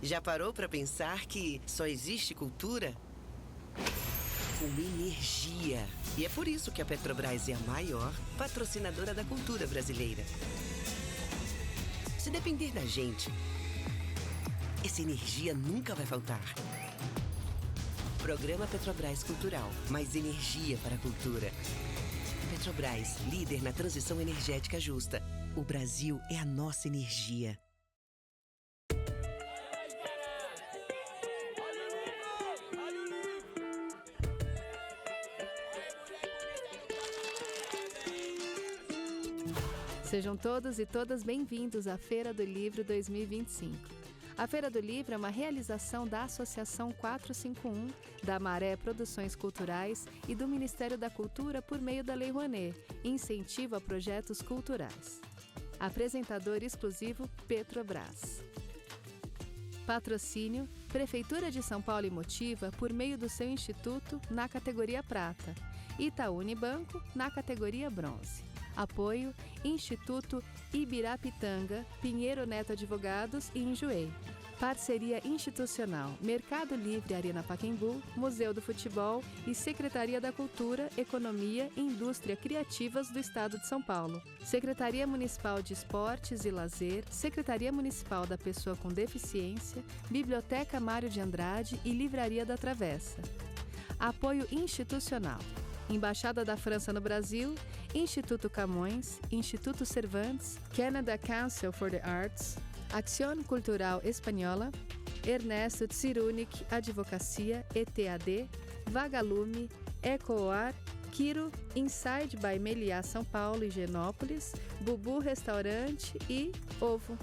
Já parou para pensar que só existe cultura com energia? E é por isso que a Petrobras é a maior patrocinadora da cultura brasileira. Se depender da gente, essa energia nunca vai faltar. Programa Petrobras Cultural. Mais energia para a cultura. Petrobras, líder na transição energética justa. O Brasil é a nossa energia. Sejam todos e todas bem-vindos à Feira do Livro 2025. A Feira do Livro é uma realização da Associação 451, da Maré Produções Culturais e do Ministério da Cultura por meio da Lei Rouanet, incentivo a projetos culturais. Apresentador exclusivo Petrobras. Patrocínio Prefeitura de São Paulo e Motiva por meio do seu instituto na categoria Prata, Itaú Unibanco na categoria Bronze. Apoio Instituto Ibirapitanga, Pinheiro Neto Advogados e Enjoei. Parceria institucional Mercado Livre Arena Pacaembu, Museu do Futebol e Secretaria da Cultura, Economia e Indústria Criativas do Estado de São Paulo. Secretaria Municipal de Esportes e Lazer, Secretaria Municipal da Pessoa com Deficiência, Biblioteca Mário de Andrade e Livraria da Travessa. Apoio institucional Embaixada da França no Brasil, Instituto Camões, Instituto Cervantes, Canada Council for the Arts, Acción Cultural Espanhola, Ernesto Tsirunik Advocacia, ETAD, Vagalume, Ecoar, Quiro, Inside by Meliá São Paulo e Genópolis, Bubu Restaurante e Ovo.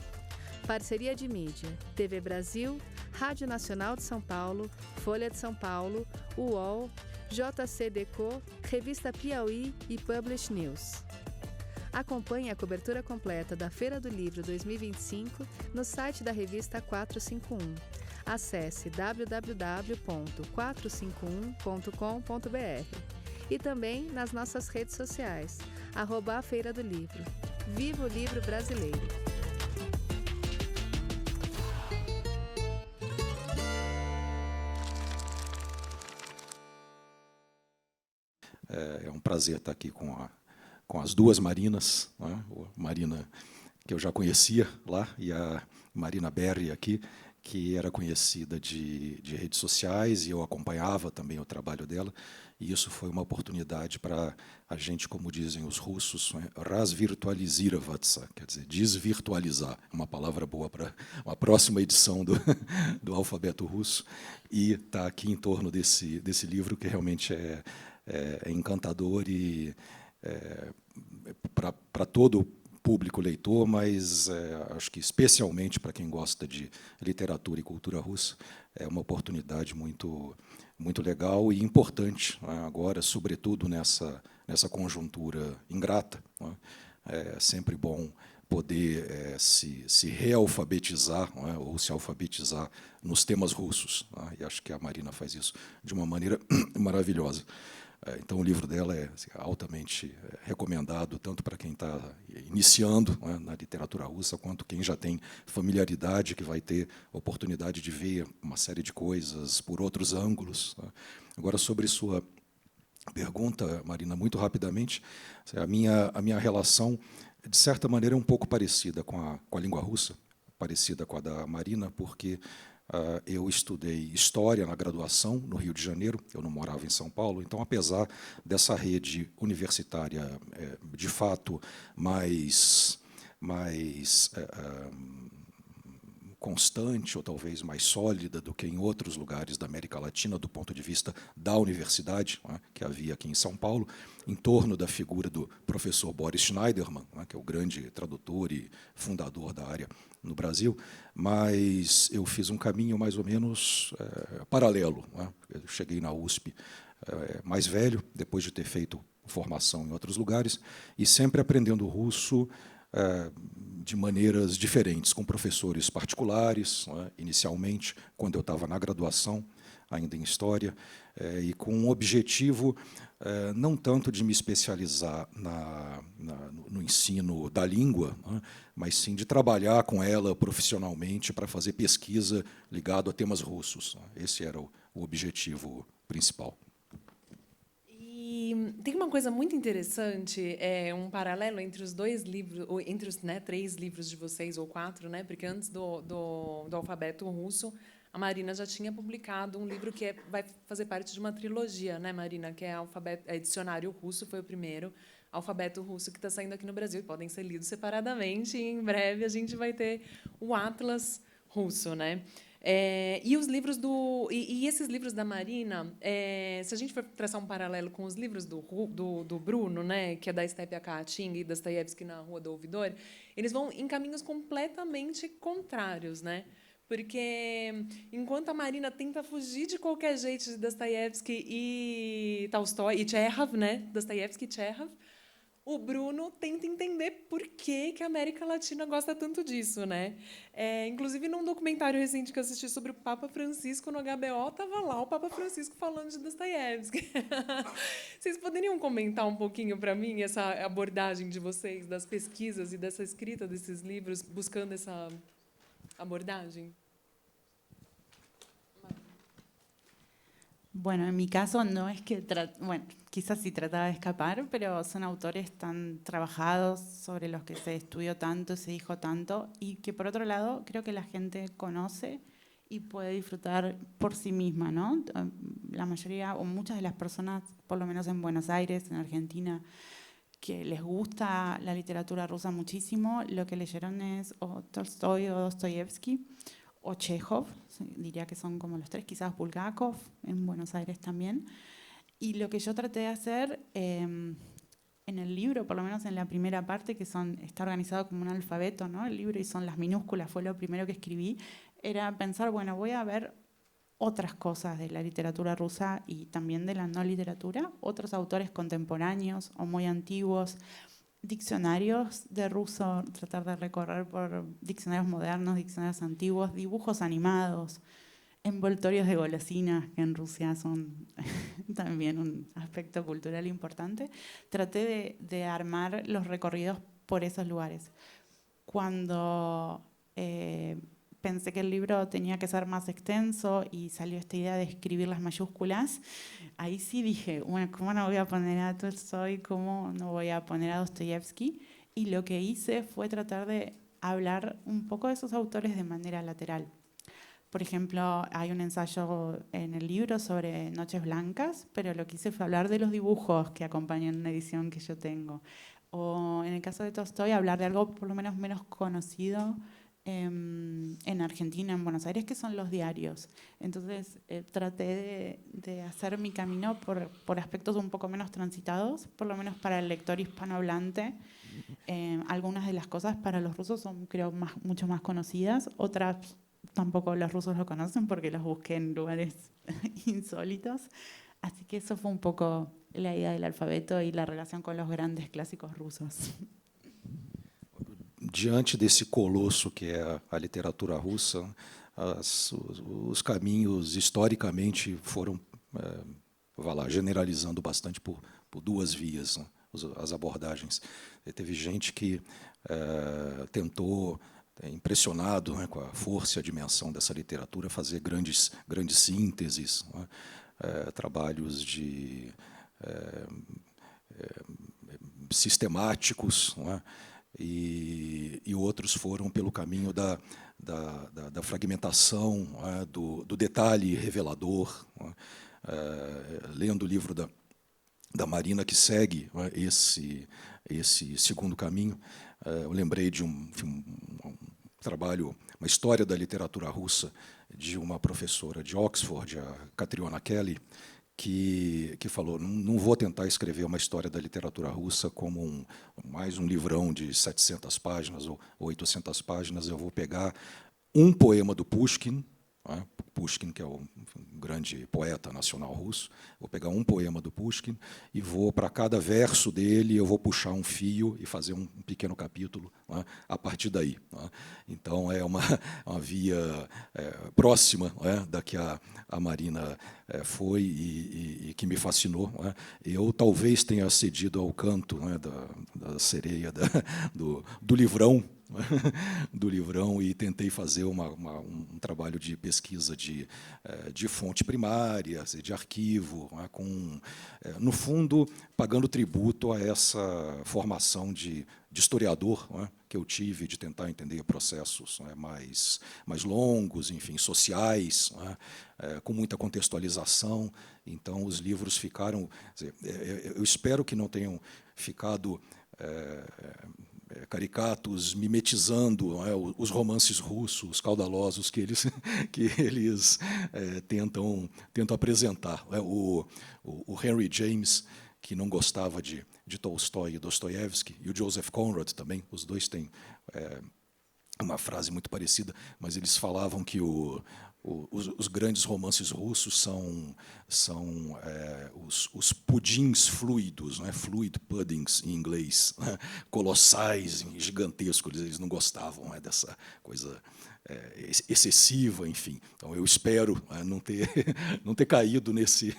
Parceria de mídia, TV Brasil, Rádio Nacional de São Paulo, Folha de São Paulo, UOL, JCDecO, Revista Piauí e Publish News. Acompanhe a cobertura completa da Feira do Livro 2025 no site da revista 451. Acesse www.451.com.br e também nas nossas redes sociais, @a Feira do Livro. Viva o livro brasileiro! É um prazer estar aqui com as duas Marinas, né? A Marina que eu já conhecia lá e a Marina Berry aqui, que era conhecida de redes sociais e eu acompanhava também o trabalho dela. E isso foi uma oportunidade para a gente, como dizem os russos, né? Razvirtualizироваться, quer dizer, desvirtualizar, uma palavra boa para uma próxima edição do alfabeto russo. E estar aqui em torno desse livro que realmente é encantador e para todo o público leitor, mas acho que especialmente para quem gosta de literatura e cultura russa, é uma oportunidade muito, muito legal e importante, né, agora, sobretudo nessa conjuntura ingrata, né. É sempre bom poder se realfabetizar, né, ou se alfabetizar nos temas russos, né, e acho que a Marina faz isso de uma maneira maravilhosa. Então, o livro dela é altamente recomendado, tanto para quem está iniciando, né, na literatura russa, quanto quem já tem familiaridade, que vai ter oportunidade de ver uma série de coisas por outros ângulos, né. Agora, sobre sua pergunta, Marina, muito rapidamente, a minha relação, de certa maneira, é um pouco parecida com a língua russa, parecida com a da Marina, porque eu estudei História na graduação, no Rio de Janeiro, eu não morava em São Paulo, então, apesar dessa rede universitária, de fato, mais constante, ou talvez mais sólida do que em outros lugares da América Latina, do ponto de vista da universidade, né, que havia aqui em São Paulo, em torno da figura do professor Boris Schneiderman, né, que é o grande tradutor e fundador da área no Brasil, mas eu fiz um caminho mais ou menos paralelo, né. Eu cheguei na USP mais velho, depois de ter feito formação em outros lugares, e sempre aprendendo russo de maneiras diferentes, com professores particulares, né, inicialmente, quando eu estava na graduação, ainda em História, e com um objetivo não tanto de me especializar no ensino da língua, né, mas sim de trabalhar com ela profissionalmente para fazer pesquisa ligado a temas russos. Esse era o objetivo principal. E tem uma coisa muito interessante, um paralelo entre os dois livros, ou entre os 3 livros de vocês, ou 4, né? Porque antes do alfabeto russo, a Marina já tinha publicado um livro que vai fazer parte de uma trilogia, né, Marina? Que é Dicionário Russo, foi o primeiro. Alfabeto Russo, que está saindo aqui no Brasil. Podem ser lidos separadamente. E, em breve, a gente vai ter o Atlas Russo, né? E os livros e esses livros da Marina, se a gente for traçar um paralelo com os livros do Bruno, né, que é da Stepe Akatinga e Dostoiévski na Rua do Ouvidor, eles vão em caminhos completamente contrários, né? Porque, enquanto a Marina tenta fugir de qualquer jeito de Dostoiévski e Tolstói, e Tchekhov, né? Dostoiévski e Tchekhov, o Bruno tenta entender por que a América Latina gosta tanto disso, né? Inclusive, num documentário recente que eu assisti sobre o Papa Francisco, no HBO, estava lá o Papa Francisco falando de Dostoiévski. Vocês poderiam comentar um pouquinho para mim essa abordagem de vocês, das pesquisas e dessa escrita desses livros, buscando essa abordagem? Bueno, en mi caso no es que, bueno, quizás sí trataba de escapar, pero son autores tan trabajados, sobre los que se estudió tanto, se dijo tanto, y que por otro lado creo que la gente conoce y puede disfrutar por sí misma, ¿no? La mayoría o muchas de las personas, por lo menos en Buenos Aires, en Argentina, que les gusta la literatura rusa muchísimo, lo que leyeron es o Tolstói o Dostoyevsky, o Chekhov, diría que son como los 3, quizás Bulgakov, en Buenos Aires también. Y lo que yo traté de hacer en el libro, por lo menos en la primera parte, que está organizado como un alfabeto, ¿no? El libro, y son las minúsculas, fue lo primero que escribí, era pensar, bueno, voy a ver otras cosas de la literatura rusa y también de la no literatura, otros autores contemporáneos o muy antiguos, diccionarios de ruso, tratar de recorrer por diccionarios modernos, diccionarios antiguos, dibujos animados, envoltorios de golosinas, que en Rusia son también un aspecto cultural importante. Traté de armar los recorridos por esos lugares. Cuando pensé que el libro tenía que ser más extenso y salió esta idea de escribir las mayúsculas, ahí sí dije, bueno, ¿cómo no voy a poner a Tolstói? ¿Cómo no voy a poner a Dostoyevsky? Y lo que hice fue tratar de hablar un poco de esos autores de manera lateral. Por ejemplo, hay un ensayo en el libro sobre Noches Blancas, pero lo que hice fue hablar de los dibujos que acompañan una edición que yo tengo. O en el caso de Tolstói, hablar de algo por lo menos conocido en Argentina, en Buenos Aires, que son los diarios. Entonces traté de hacer mi camino por aspectos un poco menos transitados, por lo menos para el lector hispanohablante. Algunas de las cosas para los rusos son, creo, mucho más conocidas, otras tampoco los rusos lo conocen porque los busqué en lugares insólitos. Así que eso fue un poco la idea del alfabeto y la relación con los grandes clásicos rusos. Diante desse colosso que é a literatura russa, os caminhos historicamente foram, generalizando bastante por 2 vias, né, as abordagens. Teve gente que tentou, impressionado, né, com a força e a dimensão dessa literatura, fazer grandes sínteses, né, trabalhos sistemáticos, né, e outros foram pelo caminho da fragmentação, do detalhe revelador, lendo o livro da Marina, que segue esse segundo caminho. Eu lembrei de um trabalho, uma história da literatura russa, de uma professora de Oxford, a Catriona Kelly, que falou, não vou tentar escrever uma história da literatura russa como mais um livrão de 700 páginas ou 800 páginas, eu vou pegar um poema do Pushkin né? Pushkin, que é um grande poeta nacional russo. Vou pegar um poema do Pushkin e vou, para cada verso dele, eu vou puxar um fio e fazer um pequeno capítulo, né, a partir daí. Né? Então, é uma via próxima, né, da que a Marina foi e que me fascinou. Né? Eu talvez tenha cedido ao canto, né, da sereia, do livrão, do livrão, e tentei fazer um trabalho de pesquisa de fonte primária, de arquivo, né, no fundo, pagando tributo a essa formação de historiador, né, que eu tive, de tentar entender processos, né, mais longos, enfim, sociais, né, com muita contextualização. Então, os livros ficaram... eu espero que não tenham ficado... caricatos, mimetizando, né, os romances russos caudalosos que eles tentam apresentar. O Henry James, que não gostava de Tolstói e Dostoiévski, e o Joseph Conrad também, os dois têm uma frase muito parecida, mas eles falavam que os grandes romances russos são os pudins fluidos, né? Fluid puddings em inglês, né? Colossais, gigantescos. Eles não gostavam, né, dessa coisa excessiva, enfim. Então, eu espero não ter caído nesse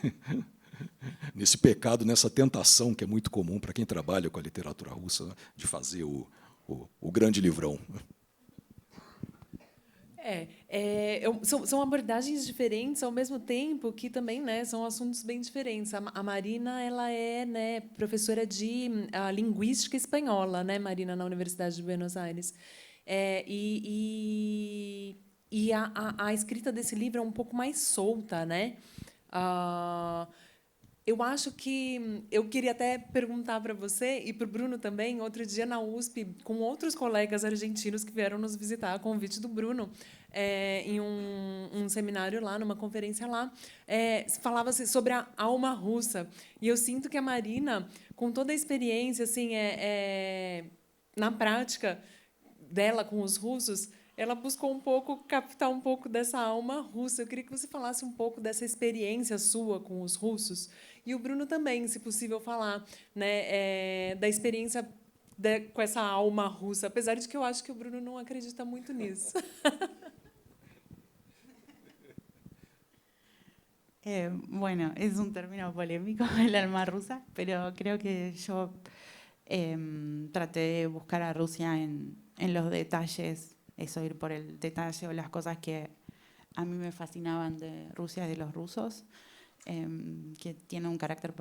pecado, nessa tentação que é muito comum para quem trabalha com a literatura russa, né, de fazer o grande livrão. São abordagens diferentes, ao mesmo tempo que também, né, são assuntos bem diferentes. A Marina, ela é, né, professora de linguística espanhola, né, Marina, na Universidade de Buenos Aires. E a escrita desse livro é um pouco mais solta, né? Eu acho que eu queria até perguntar para você e para o Bruno também, outro dia na USP, com outros colegas argentinos que vieram nos visitar, a convite do Bruno, em um seminário lá, numa conferência lá, falava-se sobre a alma russa. E eu sinto que a Marina, com toda a experiência, assim, na prática dela com os russos, ela buscou captar um pouco dessa alma russa. Eu queria que você falasse um pouco dessa experiência sua com os russos. E o Bruno também, se possível, falar, né, da experiência com essa alma russa, apesar de que eu acho que o Bruno não acredita muito nisso. Bueno, es un término polémico, el alma rusa, pero creo que yo traté de buscar a Rusia en los detalles, eso, ir por el detalle o las cosas que a mí me fascinaban de Rusia, de los rusos, que tiene un carácter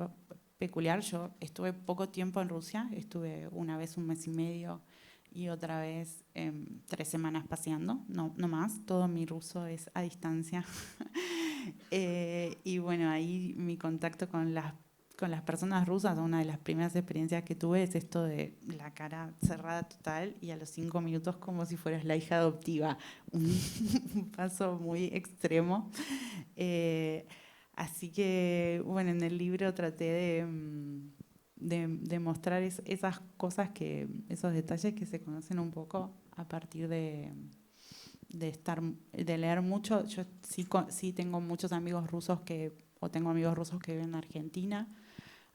peculiar. Yo estuve poco tiempo en Rusia, estuve una vez 1 mes y medio y otra vez 3 semanas paseando, no más, todo mi ruso es a distancia. Y bueno, ahí mi contacto con las personas rusas, una de las primeras experiencias que tuve es esto de la cara cerrada total y a los 5 minutos como si fueras la hija adoptiva, un paso muy extremo. Así que, bueno, en el libro traté de mostrar esas cosas, esos detalles que se conocen un poco a partir de leer mucho. Yo sí tengo muchos amigos rusos tengo amigos rusos que viven en Argentina.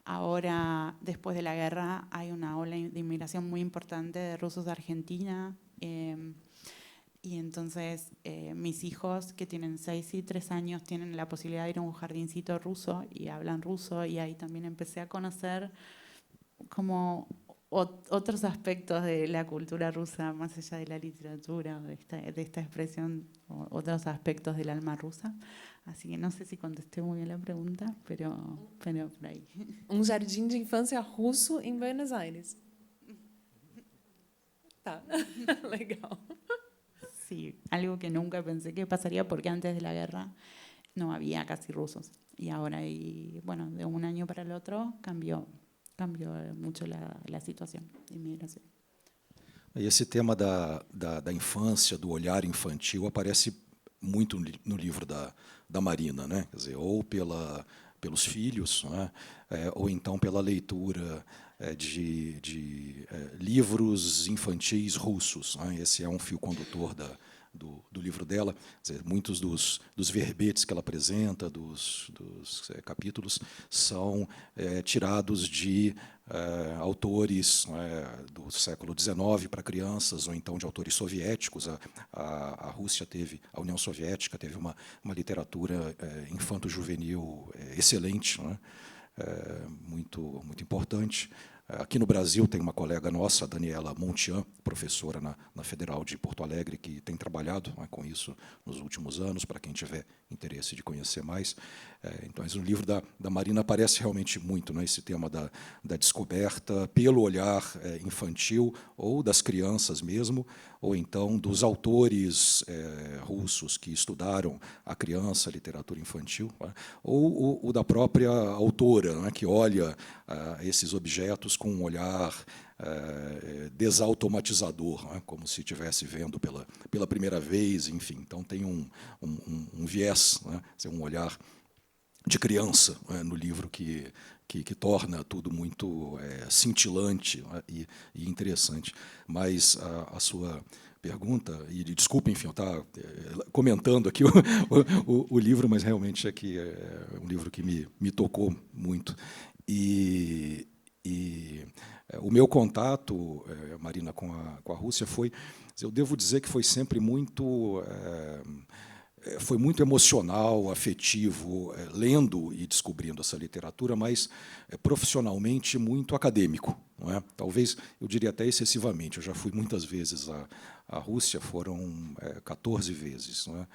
Ahora, después de la guerra, hay una ola de inmigración muy importante de rusos a Argentina. Y entonces mis hijos, que tienen 6 y 3 años, tienen la posibilidad de ir a un jardincito ruso y hablan ruso. Y ahí también empecé a conocer como otros aspectos de la cultura rusa, más allá de la literatura, de esta expresión, otros aspectos del alma rusa. Así que no sé si contesté muy bien la pregunta, pero por ahí. Jardim de infância russo em Buenos Aires. Tá, legal. Sí, algo que nunca pensé que pasaría porque antes de la guerra no había casi rusos. Y ahora, bueno, de un año para el otro cambió mucho la situación de inmigración. E esse tema da infância, do olhar infantil, aparece muito no livro da Marina, né? Quer dizer, ou pelos filhos, né? Ou então pela leitura de livros infantis russos, né? Esse é um fio condutor do livro dela. Quer dizer, muitos dos verbetes que ela apresenta, dos capítulos, são tirados de autores do século XIX para crianças, ou então de autores soviéticos. A Rússia teve, a União Soviética teve uma literatura infanto-juvenil excelente, não é? Muito importante. Aqui no Brasil tem uma colega nossa, a Daniela Montian, professora na Federal de Porto Alegre, que tem trabalhado com isso nos últimos anos, para quem tiver interesse de conhecer mais. Então, o livro da Marina aparece realmente muito, né, esse tema da descoberta pelo olhar infantil, ou das crianças mesmo, ou então dos autores russos que estudaram a criança, a literatura infantil, né, ou o da própria autora, né, que olha esses objetos com um olhar desautomatizador, né, como se estivesse vendo pela primeira vez, enfim. Então tem um viés, né, um olhar de criança, né, no livro que torna tudo muito cintilante, né, e interessante. Mas a sua pergunta, e desculpe, enfim, eu estava comentando aqui o livro, mas realmente é um livro que me tocou muito. E o meu contato, Marina, com a Rússia eu devo dizer que foi sempre muito emocional, afetivo, lendo e descobrindo essa literatura, mas profissionalmente muito acadêmico, não é? Talvez, eu diria até excessivamente. Eu já fui muitas vezes à Rússia, foram 14 vezes. Não é?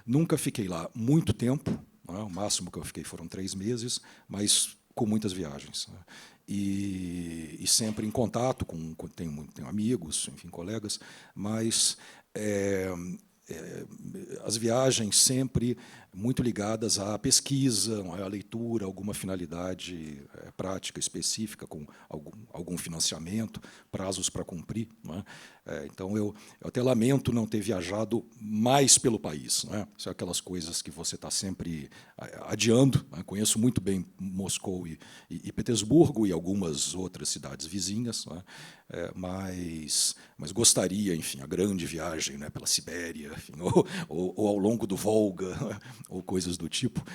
Nunca fiquei lá muito tempo, não é? O máximo que eu fiquei foram 3 meses, mas com muitas viagens, né? E sempre em contato tenho amigos, enfim, colegas, mas as viagens sempre muito ligadas à pesquisa, à leitura, alguma finalidade prática específica, com algum financiamento, prazos para cumprir, não é? Então, eu até lamento não ter viajado mais pelo país, não é? São aquelas coisas que você está sempre adiando, não é? Conheço muito bem Moscou e Petersburgo e algumas outras cidades vizinhas, não é? Mas gostaria, enfim, a grande viagem, né, pela Sibéria, enfim, ou ao longo do Volga, ou coisas do tipo,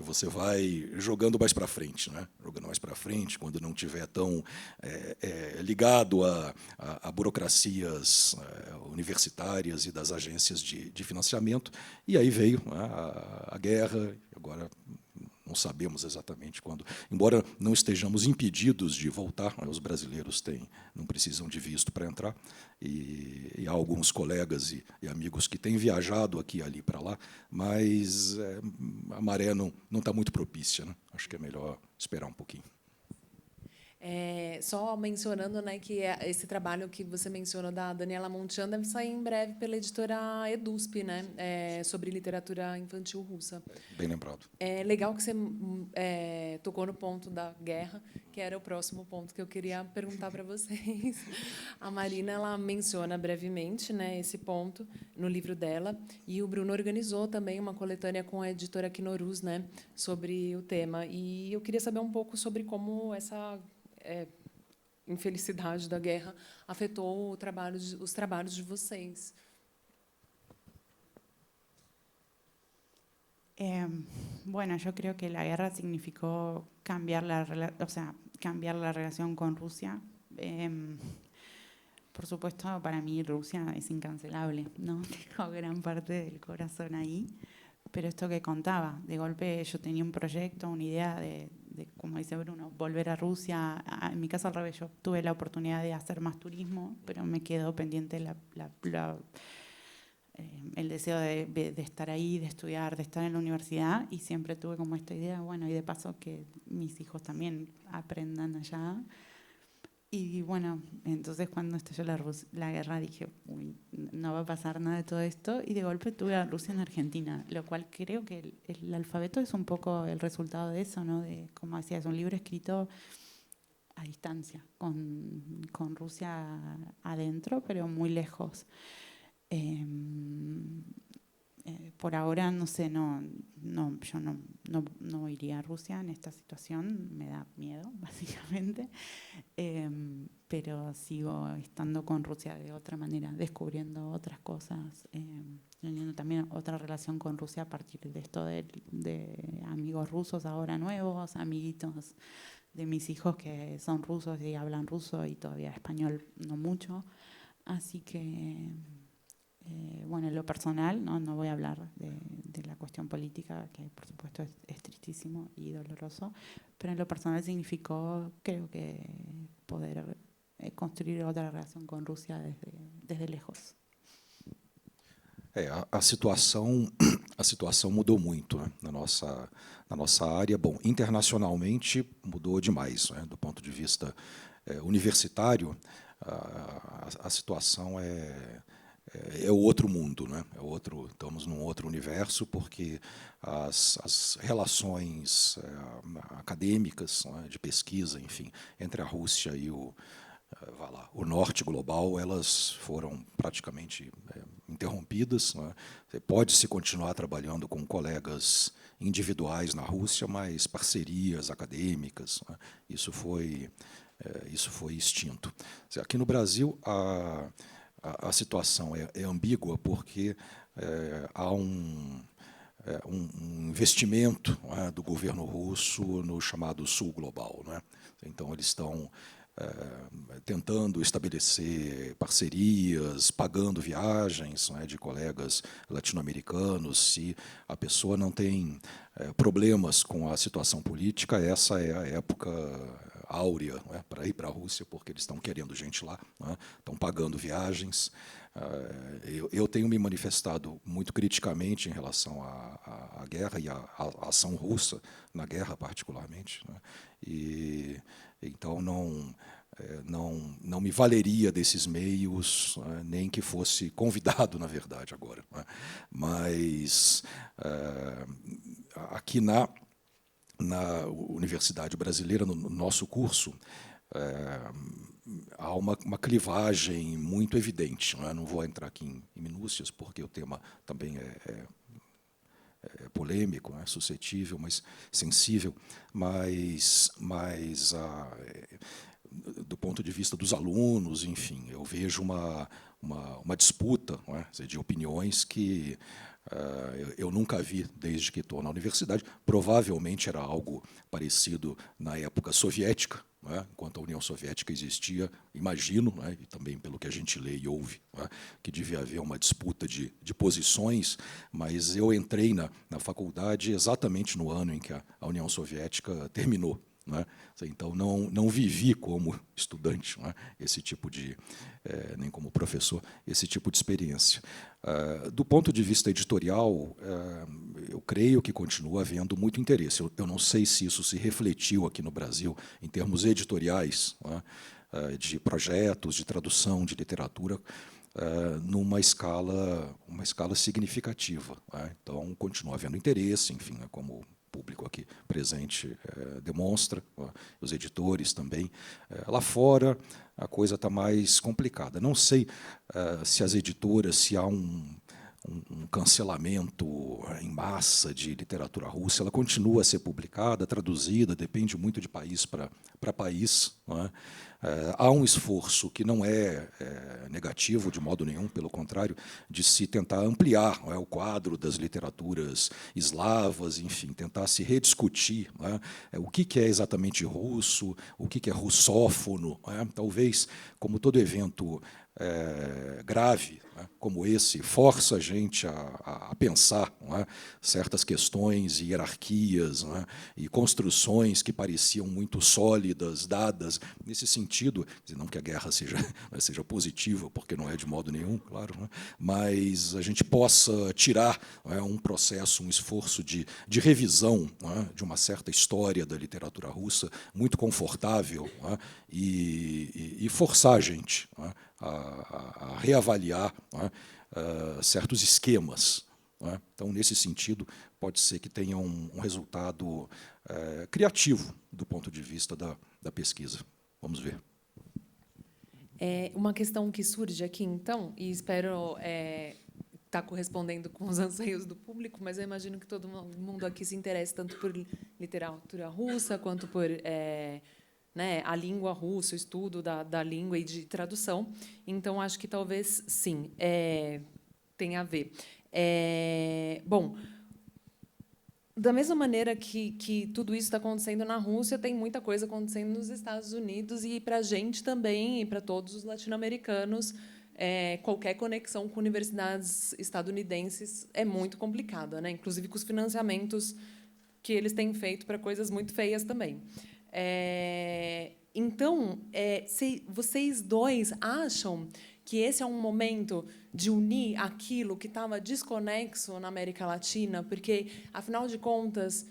você vai jogando mais para frente, né? Jogando mais para frente, quando não estiver tão ligado a burocracias universitárias e das agências de financiamento. E aí veio, né, a guerra, agora não sabemos exatamente quando, embora não estejamos impedidos de voltar, os brasileiros não precisam de visto para entrar, e há alguns colegas e amigos que têm viajado aqui e ali para lá, mas a maré não está muito propícia, né? Acho que é melhor esperar um pouquinho. Só mencionando, né, que esse trabalho que você mencionou da Daniela Montian deve sair em breve pela editora EDUSP, né, sobre literatura infantil russa. Bem lembrado. É legal que você tocou no ponto da guerra, que era o próximo ponto que eu queria perguntar para vocês. A Marina, ela menciona brevemente, né, esse ponto no livro dela, e o Bruno organizou também uma coletânea com a editora Knorus, né, sobre o tema. E eu queria saber um pouco sobre como essa infelicidade da guerra afetou os trabalhos de vocês. Bueno, yo creo que la guerra significó cambiar la relación con Rusia. Por supuesto, para mí Rusia es incancelable, ¿no? Tengo gran parte del corazón ahí. Pero esto que contaba, de golpe yo tenía un proyecto, una idea de como dice Bruno, volver a Rusia. En mi caso, al revés, yo tuve la oportunidad de hacer más turismo, pero me quedó pendiente el deseo de estar ahí, de estudiar, de estar en la universidad, y siempre tuve como esta idea, bueno, y de paso que mis hijos también aprendan allá. Y bueno, entonces cuando estalló la guerra dije, uy, no va a pasar nada de todo esto, y de golpe tuve a Rusia en Argentina, lo cual creo que el alfabeto es un poco el resultado de eso, ¿no? De, como decía, es un libro escrito a distancia, con Rusia adentro, pero muy lejos. Por ahora, no sé, yo no iría a Rusia en esta situación, me da miedo, básicamente. pero sigo estando con Rusia de otra manera, descubriendo otras cosas, teniendo también otra relación con Rusia a partir de esto de amigos rusos ahora nuevos, amiguitos de mis hijos que son rusos y hablan ruso y todavía español no mucho. Así que, bueno, en lo personal, no voy a hablar de la cuestión política, que por supuesto es tristísimo y doloroso, pero en lo personal significó, creo que, poder construir otra relação com Rússia desde lejos. A situação mudou muito, né, na nossa área. Bom, internacionalmente mudou demais, né, do ponto de vista universitário. A situação é outro mundo, né? Estamos num outro universo, porque as relações acadêmicas, né, de pesquisa, enfim, entre a Rússia e o norte global, elas foram praticamente interrompidas, né? Pode-se continuar trabalhando com colegas individuais na Rússia, mas parcerias acadêmicas, né, isso foi extinto. Aqui no Brasil, a situação é ambígua, porque há um investimento, né, do governo russo no chamado Sul Global, né? Então, eles estão tentando estabelecer parcerias, pagando viagens, né, de colegas latino-americanos. Se a pessoa não tem problemas com a situação política, essa é a época áurea, né, para ir para a Rússia, porque eles estão querendo gente lá, né, estão pagando viagens. Eu tenho me manifestado muito criticamente em relação à guerra e à ação russa na guerra, particularmente, né, e então não me valeria desses meios, nem que fosse convidado, na verdade, agora, né. Mas aqui na Universidade Brasileira, no nosso curso, há uma clivagem muito evidente, né? Não vou entrar aqui em minúcias, porque o tema também é polêmico, né? Suscetível, mas sensível, mas do ponto de vista dos alunos, enfim, eu vejo uma disputa, né, de opiniões que eu nunca vi desde que estou na universidade. Provavelmente era algo parecido na época soviética, né, enquanto a União Soviética existia, imagino, né, e também pelo que a gente lê e ouve, né, que devia haver uma disputa de posições, mas eu entrei na faculdade exatamente no ano em que a União Soviética terminou, né? Então, não vivi como estudante, né, esse tipo de, nem como professor, esse tipo de experiência. Do ponto de vista editorial, eu creio que continua havendo muito interesse. Eu não sei se isso se refletiu aqui no Brasil, em termos editoriais, né, de projetos, de tradução de literatura, numa escala significativa, né? Então, continua havendo interesse, enfim, né, como público aqui presente demonstra, os editores também. Lá fora, a coisa está mais complicada. Não sei se as editoras, se há um cancelamento em massa de literatura russa. Ela continua a ser publicada, traduzida, depende muito de país para país, não é? Há um esforço que não é negativo de modo nenhum, pelo contrário, de se tentar ampliar, não é, o quadro das literaturas eslavas, enfim, tentar se rediscutir, não é, o que é exatamente russo, o que é russófono, não é? Talvez, como todo evento grave, né, como esse, força a gente a pensar, não é, certas questões e hierarquias, não é, e construções que pareciam muito sólidas, dadas nesse sentido, não que a guerra seja positiva, porque não é de modo nenhum, claro, não é, mas a gente possa tirar, não é, um processo, um esforço de revisão, não é, de uma certa história da literatura russa, muito confortável, não é, e forçar a gente, não é, a reavaliar, não é, certos esquemas, não é? Então, nesse sentido, pode ser que tenha um resultado criativo do ponto de vista da pesquisa. Vamos ver. Uma questão que surge aqui, então, e espero estar correspondendo com os anseios do público, mas eu imagino que todo mundo aqui se interessa tanto por literatura russa quanto por né, a língua russa, o estudo da língua e de tradução. Então, acho que talvez, sim, tenha a ver. Bom, da mesma maneira que tudo isso está acontecendo na Rússia, tem muita coisa acontecendo nos Estados Unidos, e para a gente também, e para todos os latino-americanos, qualquer conexão com universidades estadunidenses é muito complicada, né? Inclusive com os financiamentos que eles têm feito para coisas muito feias também. Então, se vocês dois acham que esse é um momento de unir aquilo que estava desconexo na América Latina, porque, afinal de contas,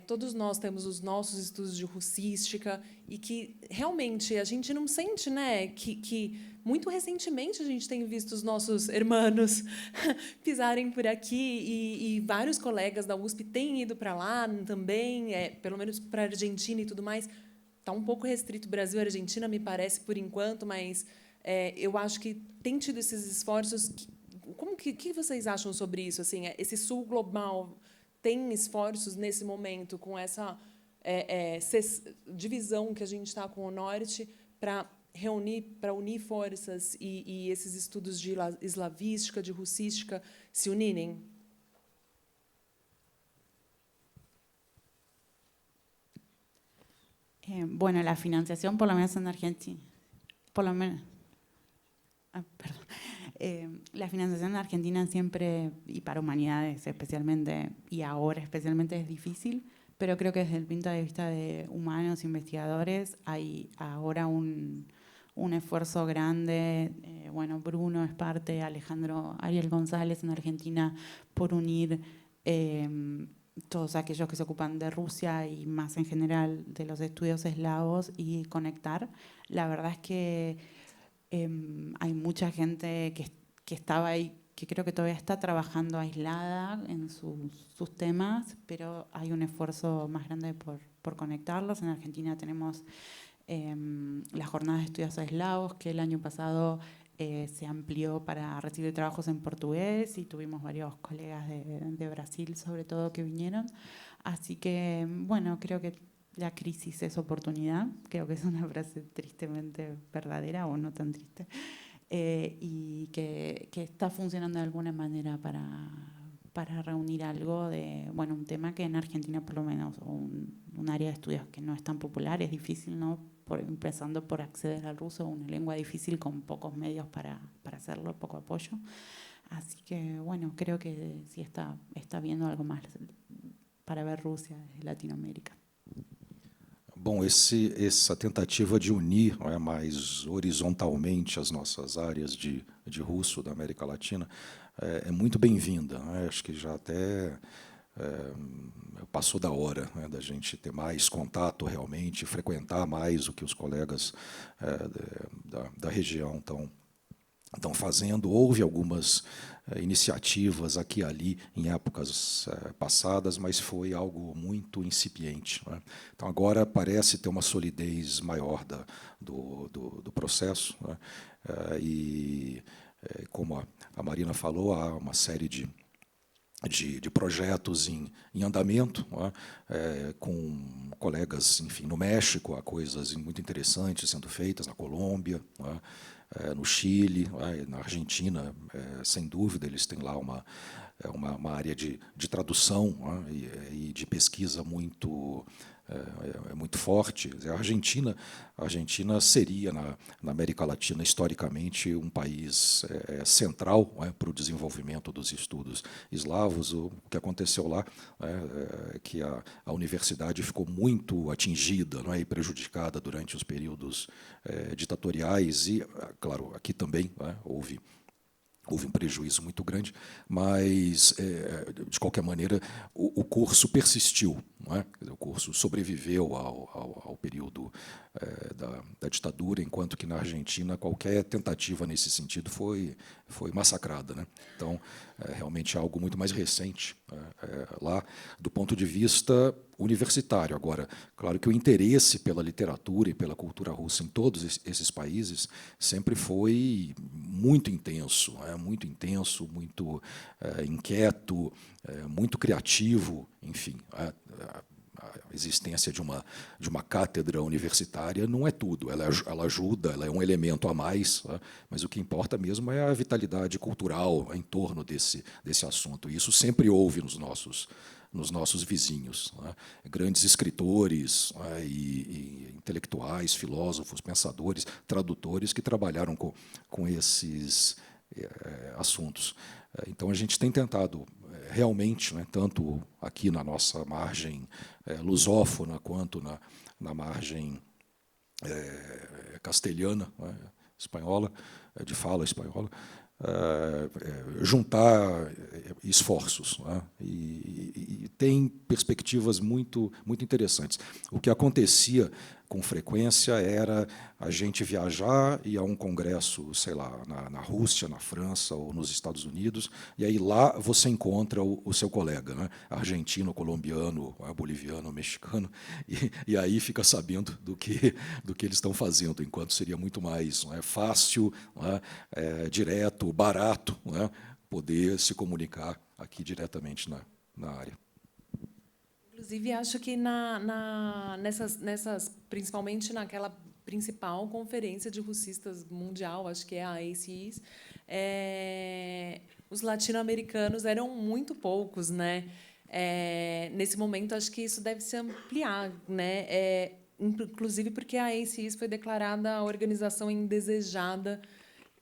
todos nós temos os nossos estudos de russística, e que realmente a gente não sente, né, que muito recentemente a gente tem visto os nossos irmãos pisarem por aqui, e vários colegas da USP têm ido para lá também, pelo menos para a Argentina e tudo mais. Está um pouco restrito Brasil e Argentina, me parece, por enquanto, mas eu acho que tem tido esses esforços. Que vocês acham sobre isso? Assim, esse Sul global tem esforços nesse momento, com essa divisão que a gente está com o Norte, para unir forças e esses estudos de eslavística, de russística, se unirem? Bueno, la financiación, por lo menos en Argentina, la financiación en Argentina siempre, y para humanidades especialmente, y ahora especialmente, es difícil, pero creo que desde el punto de vista de humanos, investigadores, hay ahora un esfuerzo grande. Bueno, Bruno es parte, Alejandro Ariel González en Argentina, por unir todos aquellos que se ocupan de Rusia y más en general de los estudios eslavos y conectar. La verdad es que hay mucha gente que estaba ahí, que creo que todavía está trabajando aislada en sus temas, pero hay un esfuerzo más grande por conectarlos. En Argentina tenemos la jornada de estudios eslavos, que el año pasado se amplió para recibir trabajos en portugués, y tuvimos varios colegas de Brasil, sobre todo, que vinieron. Así que, bueno, creo que la crisis es oportunidad. Creo que es una frase tristemente verdadera, o no tan triste, y que está funcionando de alguna manera para reunir algo de, bueno, un tema que en Argentina, por lo menos, o un área de estudios que no es tan popular, es difícil, ¿no? Empezando por acceder al ruso, una lengua difícil con pocos medios para hacerlo, poco apoyo. Así que, bueno, creo que sí está viendo algo más para ver Rússia e Latinoamérica. Bom, essa tentativa de unir, não é, mais horizontalmente as nossas áreas de russo da América Latina é muito bem-vinda. Né? Acho que já até passou da hora, né, da gente ter mais contato realmente, frequentar mais o que os colegas da região estão fazendo. Houve algumas iniciativas aqui e ali em épocas passadas, mas foi algo muito incipiente. Né? Então, agora parece ter uma solidez maior do processo. Né? E, como a Marina falou, há uma série de projetos em andamento, né? Com colegas, enfim, no México, há coisas muito interessantes sendo feitas, na Colômbia, né? No Chile, na Argentina, sem dúvida, eles têm lá uma área de tradução, né? e de pesquisa muito forte. A Argentina seria, na América Latina, historicamente, um país central, né, para o desenvolvimento dos estudos eslavos. O que aconteceu lá é que a universidade ficou muito atingida, né, e prejudicada durante os períodos ditatoriais, e, claro, aqui também, né, houve um prejuízo muito grande, mas, de qualquer maneira, o curso persistiu. Não é? O curso sobreviveu ao período da ditadura, enquanto que, na Argentina, qualquer tentativa nesse sentido foi massacrada. Né? Então, realmente é algo muito mais recente lá, do ponto de vista universitário. Agora, claro que o interesse pela literatura e pela cultura russa em todos esses países sempre foi muito intenso, muito inquieto, muito criativo, enfim. a existência de uma cátedra universitária não é tudo. Ela ajuda, ela é um elemento a mais, né? Mas o que importa mesmo é a vitalidade cultural em torno desse assunto. E isso sempre houve nos nossos vizinhos, né? Grandes escritores, né? e intelectuais, filósofos, pensadores, tradutores que trabalharam com esses assuntos. Então, a gente tem tentado realmente, né, tanto aqui na nossa margem lusófona quanto na margem castelhana, né, espanhola, de fala espanhola, juntar esforços, né? E tem perspectivas muito interessantes. O que acontecia com frequência era a gente viajar e ir a um congresso, sei lá, na Rússia, na França ou nos Estados Unidos, e aí lá você encontra o seu colega, né? Argentino, colombiano, boliviano, mexicano, e aí fica sabendo do que eles estão fazendo, enquanto seria muito mais, não é, fácil, não é, direto, barato, não é, poder se comunicar aqui diretamente na área. Inclusive, acho que nessas, principalmente naquela principal conferência de russistas mundial, acho que é a ACIS, os latino-americanos eram muito poucos, né? Nesse momento, acho que isso deve se ampliar, né? Inclusive porque a ACIS foi declarada a organização indesejada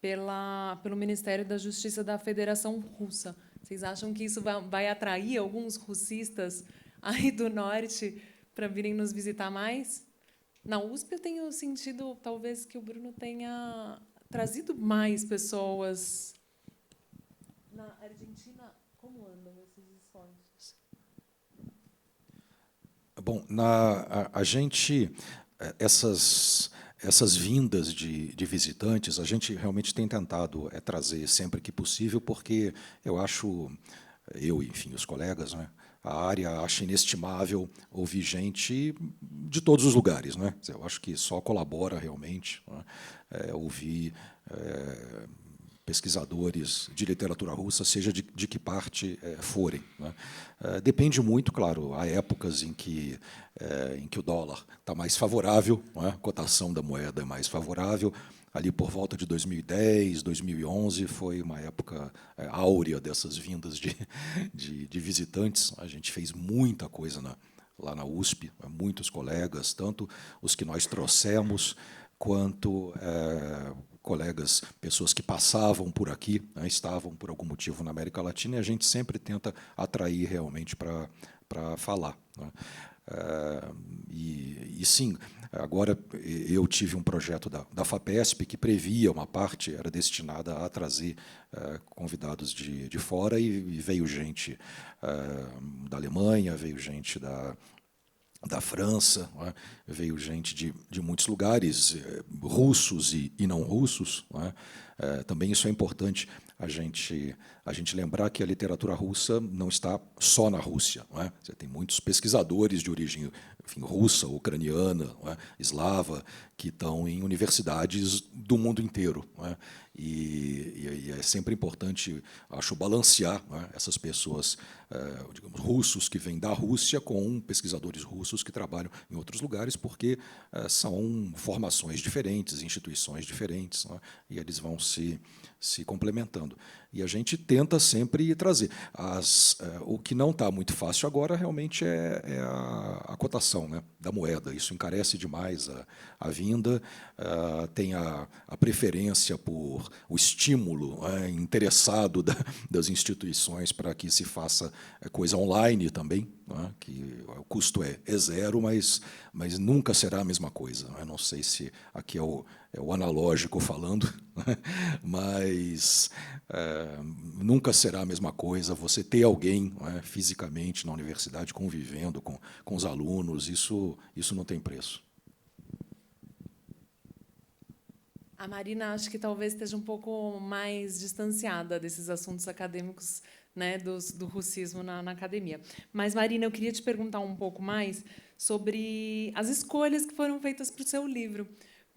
pelo Ministério da Justiça da Federação Russa. Vocês acham que isso vai atrair alguns russistas aí do norte para virem nos visitar mais? Na USP, eu tenho sentido, talvez, que o Bruno tenha trazido mais pessoas. Na Argentina, como andam esses esforços? Bom, a gente, essas vindas de visitantes, a gente realmente tem tentado trazer sempre que possível, porque enfim, os colegas, né, a área acha inestimável ouvir gente de todos os lugares, né? Eu acho que só colabora realmente, né, ouvir pesquisadores de literatura russa, seja de que parte forem, né? Depende muito, claro, há épocas em que o dólar está mais favorável, né? A cotação da moeda é mais favorável. Ali por volta de 2010, 2011, foi uma época áurea dessas vindas de visitantes. A gente fez muita coisa lá na USP, muitos colegas, tanto os que nós trouxemos, quanto colegas, pessoas que passavam por aqui, né, estavam por algum motivo na América Latina, e a gente sempre tenta atrair realmente para falar, né? E sim, agora eu tive um projeto da FAPESP que previa uma parte, era destinada a trazer convidados de fora, e veio gente da Alemanha, veio gente da França, né? Veio gente de muitos lugares, russos e não russos, né? Também isso é importante a gente lembrar que a literatura russa não está só na Rússia, não é? Você tem muitos pesquisadores de origem, enfim, russa, ucraniana, não é? Eslava, que estão em universidades do mundo inteiro, não é? E é sempre importante, acho, balancear, não é, essas pessoas, digamos, russos que vêm da Rússia com pesquisadores russos que trabalham em outros lugares, porque são formações diferentes, instituições diferentes, não é? E eles vão se complementando. E a gente tenta sempre trazer. O que não está muito fácil agora realmente é a cotação, né, da moeda. Isso encarece demais a vinda, tem a preferência por o estímulo interessado das instituições para que se faça coisa online também, né, que o custo é zero, mas nunca será a mesma coisa. Né? Não sei se aqui é o analógico falando, né? Mas nunca será a mesma coisa você ter alguém, né, fisicamente na universidade convivendo com os alunos. Isso não tem preço. A Marina, acho que talvez esteja um pouco mais distanciada desses assuntos acadêmicos, né, do russismo na academia. Mas, Marina, eu queria te perguntar um pouco mais sobre as escolhas que foram feitas para o seu livro,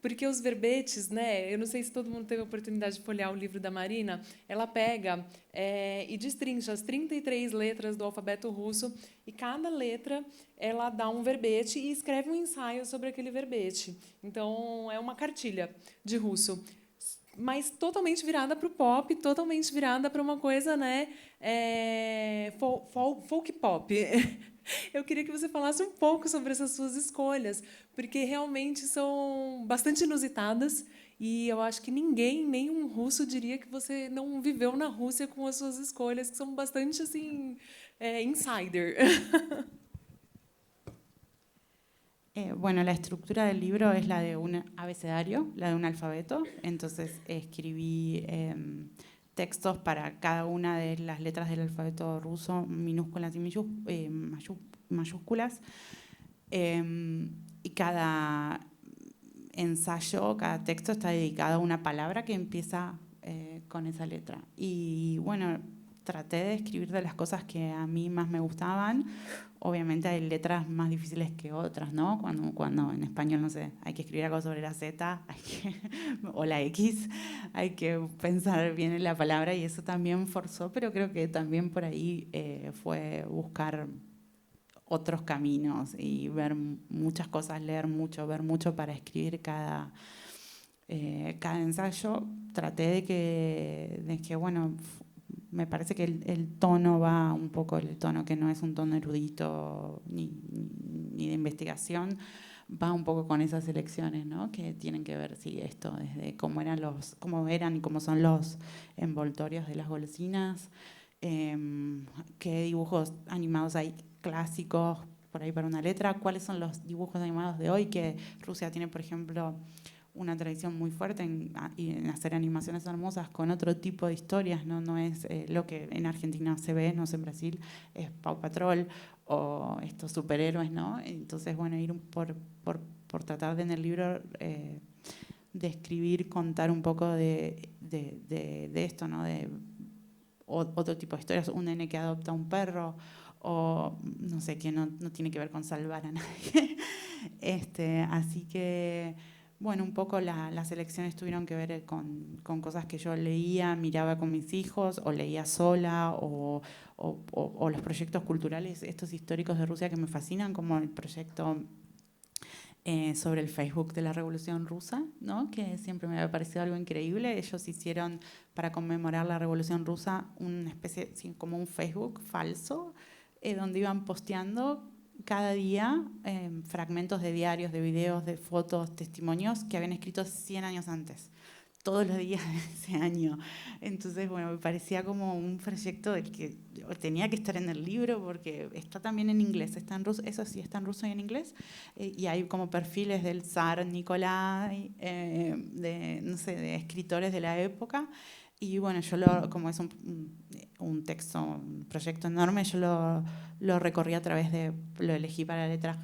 Porque os verbetes, né? Eu não sei se todo mundo teve a oportunidade de folhear o livro da Marina. Ela pega e destrincha as 33 letras do alfabeto russo e cada letra ela dá um verbete e escreve um ensaio sobre aquele verbete. Então, é uma cartilha de russo, mas totalmente virada para o pop, totalmente virada para uma coisa, né, folk pop. Eu queria que você falasse um pouco sobre essas suas escolhas, porque realmente são bastante inusitadas e eu acho que ninguém, nenhum russo, diria que você não viveu na Rússia com as suas escolhas, que são bastante assim, insider. Bueno, la estructura del libro es la de un abecedario, la de un alfabeto. Entonces escribí textos para cada una de las letras del alfabeto ruso, minúsculas y mayúsculas. Y cada ensayo, cada texto está dedicado a una palabra que empieza con esa letra. Y bueno, traté de escribir de las cosas que a mí más me gustaban. Obviamente hay letras más difíciles que otras, ¿no? Cuando en español, no sé, hay que escribir algo sobre la Z o la X, hay que pensar bien en la palabra y eso también forzó, pero creo que también por ahí fue buscar otros caminos y ver muchas cosas, leer mucho, ver mucho para escribir cada ensayo. Traté de que bueno, me parece que el tono va un poco, el tono que no es un tono erudito ni de investigación, va un poco con esas elecciones, ¿no? Que tienen que ver, sí, esto, desde cómo eran y cómo son los envoltorios de las golosinas, qué dibujos animados hay clásicos por ahí para una letra, cuáles son los dibujos animados de hoy, que Rusia tiene, por ejemplo, una tradición muy fuerte en hacer animaciones hermosas con otro tipo de historias, no es lo que en Argentina se ve, no sé, en Brasil, es Paw Patrol o estos superhéroes, ¿no? Entonces, bueno, ir por tratar de en el libro describir, contar un poco de esto, ¿no? De otro tipo de historias, un nene que adopta un perro, o no sé, que no tiene que ver con salvar a nadie. Así que, bueno, un poco las elecciones tuvieron que ver con cosas que yo leía, miraba con mis hijos, o leía sola, o los proyectos culturales, estos históricos de Rusia que me fascinan, como el proyecto sobre el Facebook de la Revolución Rusa, ¿no? Que siempre me había parecido algo increíble. Ellos hicieron, para conmemorar la Revolución Rusa, una especie, como un Facebook falso, donde iban posteando cada día fragmentos de diarios, de videos, de fotos, testimonios que habían escrito 100 años antes, todos los días de ese año. Entonces, bueno, me parecía como un proyecto del que tenía que estar en el libro, porque está también en inglés, está en ruso, eso sí, está en ruso y en inglés, y hay como perfiles del zar Nicolai, no sé, de escritores de la época. Y bueno, yo como es un texto, un proyecto enorme, yo lo recorrí a través lo elegí para la letra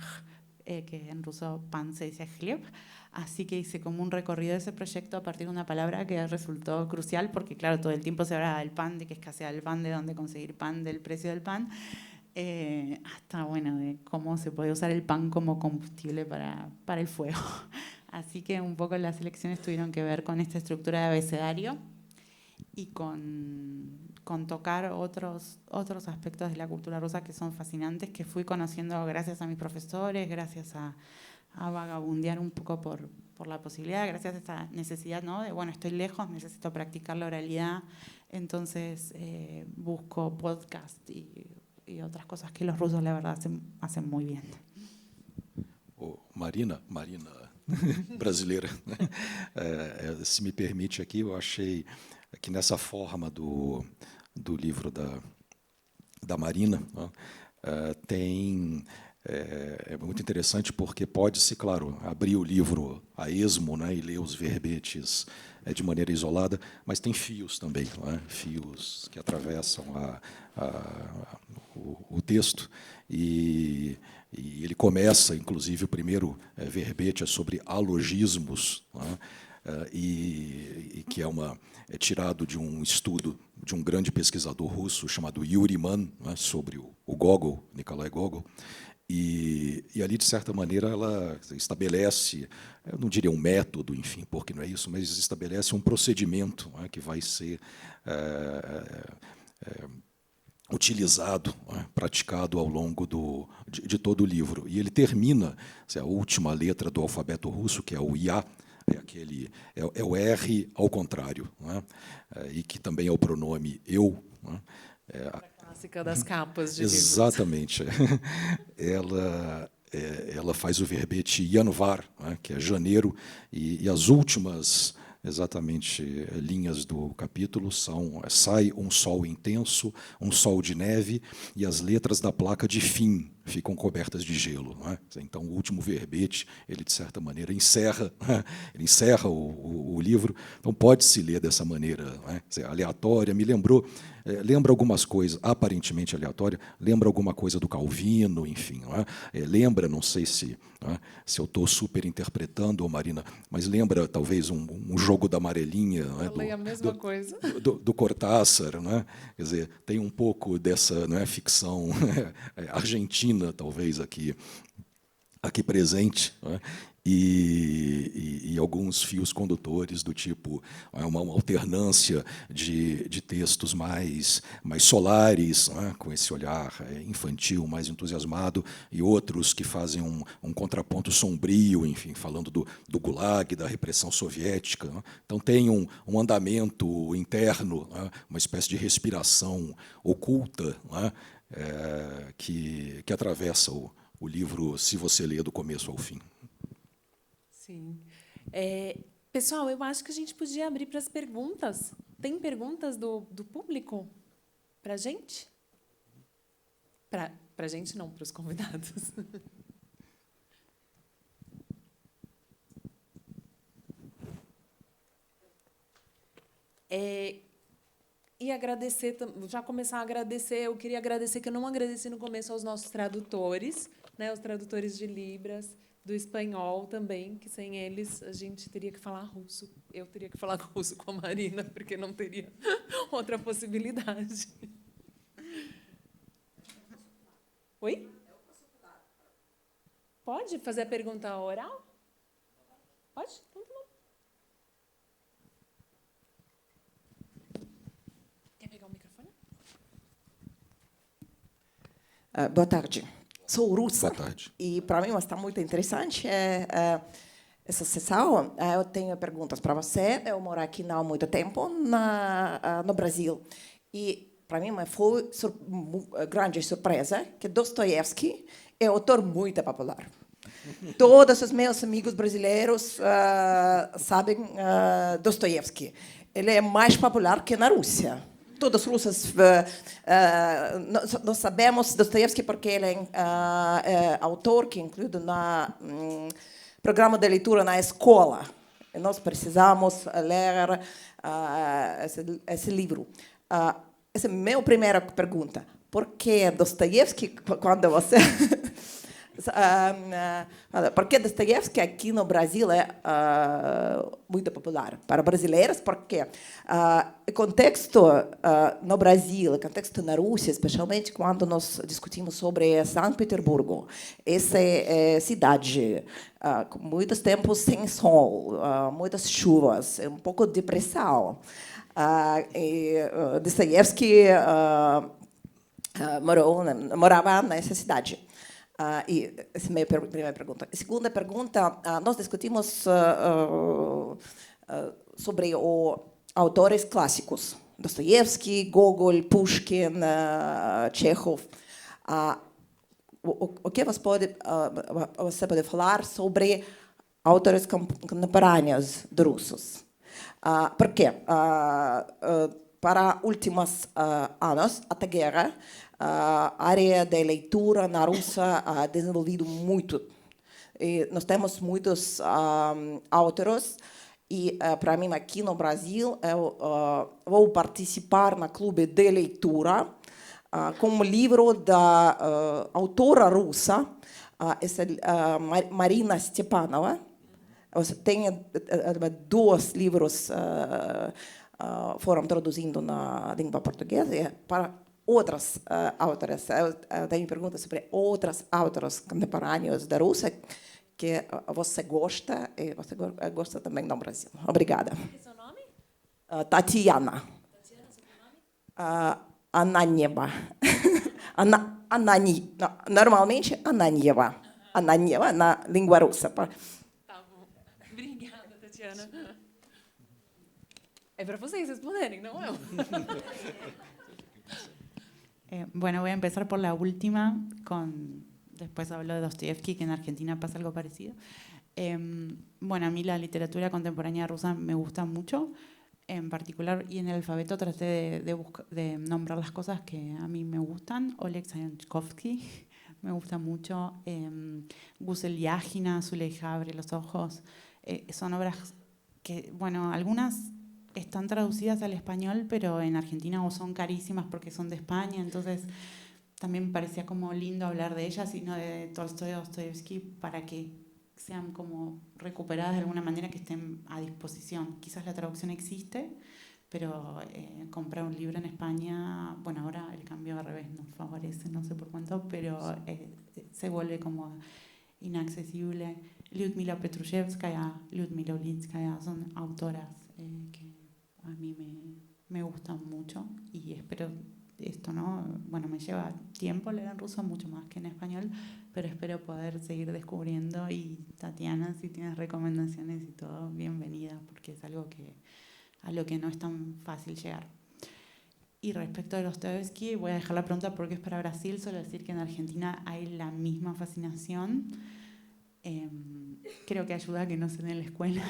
que en ruso pan se dice hlieb, así que hice como un recorrido de ese proyecto a partir de una palabra que resultó crucial, porque claro, todo el tiempo se hablaba del pan, de que escasea el pan, de dónde conseguir pan, del precio del pan, hasta bueno, de cómo se puede usar el pan como combustible para el fuego. Así que un poco las elecciones tuvieron que ver con esta estructura de abecedario y con tocar otros aspectos de la cultura rusa que son fascinantes, que fui conociendo gracias a mis profesores, gracias a vagabundear un poco por la posibilidad, gracias a esta necesidad, ¿no? De, bueno, estoy lejos, necesito practicar la oralidad, entonces busco podcast y otras cosas que los rusos, la verdad, hacen muy bien. Marina brasileira, se me permite aqui, eu achei que nessa forma do livro da Marina, né, é muito interessante porque pode-se, claro, abrir o livro a esmo, né, e ler os verbetes de maneira isolada, mas tem fios também, né, fios que atravessam o texto e ele começa, inclusive, o primeiro verbete é sobre alogismos, né, e que é tirado de um estudo de um grande pesquisador russo chamado Yuri Man, né, sobre o Gogol, Nikolai Gogol, E ali, de certa maneira, ela estabelece, eu não diria um método, enfim, porque não é isso, mas estabelece um procedimento, né, que vai ser utilizado, né, praticado ao longo de todo o livro. E ele termina, a última letra do alfabeto russo, que é o Ya, é o R ao contrário, né, e que também é o pronome eu. Né, a clássica das capas de exatamente. Ela faz o verbete Januar, né, que é janeiro, e as últimas, exatamente, linhas do capítulo são: sai um sol intenso, um sol de neve, e as letras da placa de fim ficam cobertas de gelo. Não é? Então, o último verbete, ele, de certa maneira, encerra, ele encerra o livro. Então, pode-se ler dessa maneira, não é? Aleatória. Me lembra algumas coisas, aparentemente aleatória, lembra alguma coisa do Calvino, enfim. Não é? Lembra, não sei se eu estou super interpretando, Marina, mas lembra, talvez, um jogo da amarelinha. Não é? Eu leio a mesma coisa. Do Cortázar. Não é? Quer dizer, tem um pouco dessa, não é, ficção argentina, talvez, aqui presente, né? E alguns fios condutores do tipo uma alternância de textos mais solares, né, com esse olhar infantil, mais entusiasmado, e outros que fazem um contraponto sombrio, enfim, falando do Gulag, da repressão soviética. Né? Então, tem um andamento interno, né, uma espécie de respiração oculta, né, que atravessa o livro, se você ler do começo ao fim. Sim. Pessoal, eu acho que a gente podia abrir para as perguntas. Tem perguntas do público para a gente? Para a gente, não, para os convidados. E agradecer, já começar a agradecer, eu queria agradecer, que eu não agradeci no começo, aos nossos tradutores, né, os tradutores de Libras, do espanhol também, que sem eles a gente teria que falar russo. Eu teria que falar russo com a Marina, porque não teria outra possibilidade. Oi? Pode fazer a pergunta oral? Pode? Então, tá bom. Quer pegar o microfone? Boa tarde. Sou russa. Boa tarde. E, para mim, está muito interessante essa sessão. Eu tenho perguntas para você. Eu moro aqui não há muito tempo, no Brasil. E, para mim, foi grande surpresa que Dostoiévski é um autor muito popular. Todos os meus amigos brasileiros sabem Dostoiévski. Ele é mais popular que na Rússia. Todos os russos nós sabemos Dostoiévski porque ele é autor que é incluído no programa de leitura na escola. E nós precisamos ler esse livro. Essa é a minha primeira pergunta. Por que Dostoiévski, quando você... porque Dostoiévski aqui no Brasil é muito popular para brasileiros, porque o contexto no Brasil, o contexto na Rússia, especialmente quando nós discutimos sobre São Petersburgo, essa cidade com muitos tempos sem sol, muitas chuvas, um pouco de depressão. Dostoiévski morava nessa cidade. E essa é a minha primeira pergunta. A segunda pergunta, nós discutimos sobre os autores clássicos. Dostoiévski, Gogol, Pushkin, Chekhov. O que você pode falar sobre autores contemporâneos de russos? Por quê? Para últimos anos, até a guerra, a área de leitura na Rússia ha desenvolvido muito. E nós temos muitos autores, e para mim, aqui no Brasil, eu vou participar no clube de leitura com um livro da autora russa, Marina Stepanova. Tem dois livros foram traduzidos na língua portuguesa. Para outras autoras. Eu tenho perguntas sobre outras autoras contemporâneas da Rússia que você gosta e você gosta também no Brasil. Obrigada. Qual é o seu nome? Tatiana. Tatiana, seu nome? Ananieva. Normalmente Ananieva. Ananieva na língua russa. Tá bom. Obrigada, Tatiana. É para vocês responderem, não eu. Bueno, voy a empezar por la última, después hablo de Dostoyevsky, que en Argentina pasa algo parecido. Bueno, a mí la literatura contemporánea rusa me gusta mucho, en particular, y en el alfabeto traté de nombrar las cosas que a mí me gustan. Oleg Sayonchkovsky, me gusta mucho. Gusel Yagina, Zuleika abre los ojos. Son obras que, bueno, algunas están traducidas al español, pero en Argentina o son carísimas porque son de España, entonces también me parecía como lindo hablar de ellas y no de Tolstoy o Dostoyevsky para que sean como recuperadas de alguna manera, que estén a disposición. Quizás la traducción existe, pero comprar un libro en España, bueno, ahora el cambio al revés nos favorece, no sé por cuánto, pero se vuelve como inaccesible. Lyudmila Petrushevskaya, Lyudmila Ulinskaya son autoras que a mí me gustan mucho y espero esto, ¿no? Bueno, me lleva tiempo leer en ruso, mucho más que en español, pero espero poder seguir descubriendo. Y Tatiana, si tienes recomendaciones y todo, bienvenida, porque es algo a lo que no es tan fácil llegar. Y respecto de Dostoyevsky, voy a dejar la pregunta porque es para Brasil, solo decir que en Argentina hay la misma fascinación. Creo que ayuda a que no se dé en la escuela,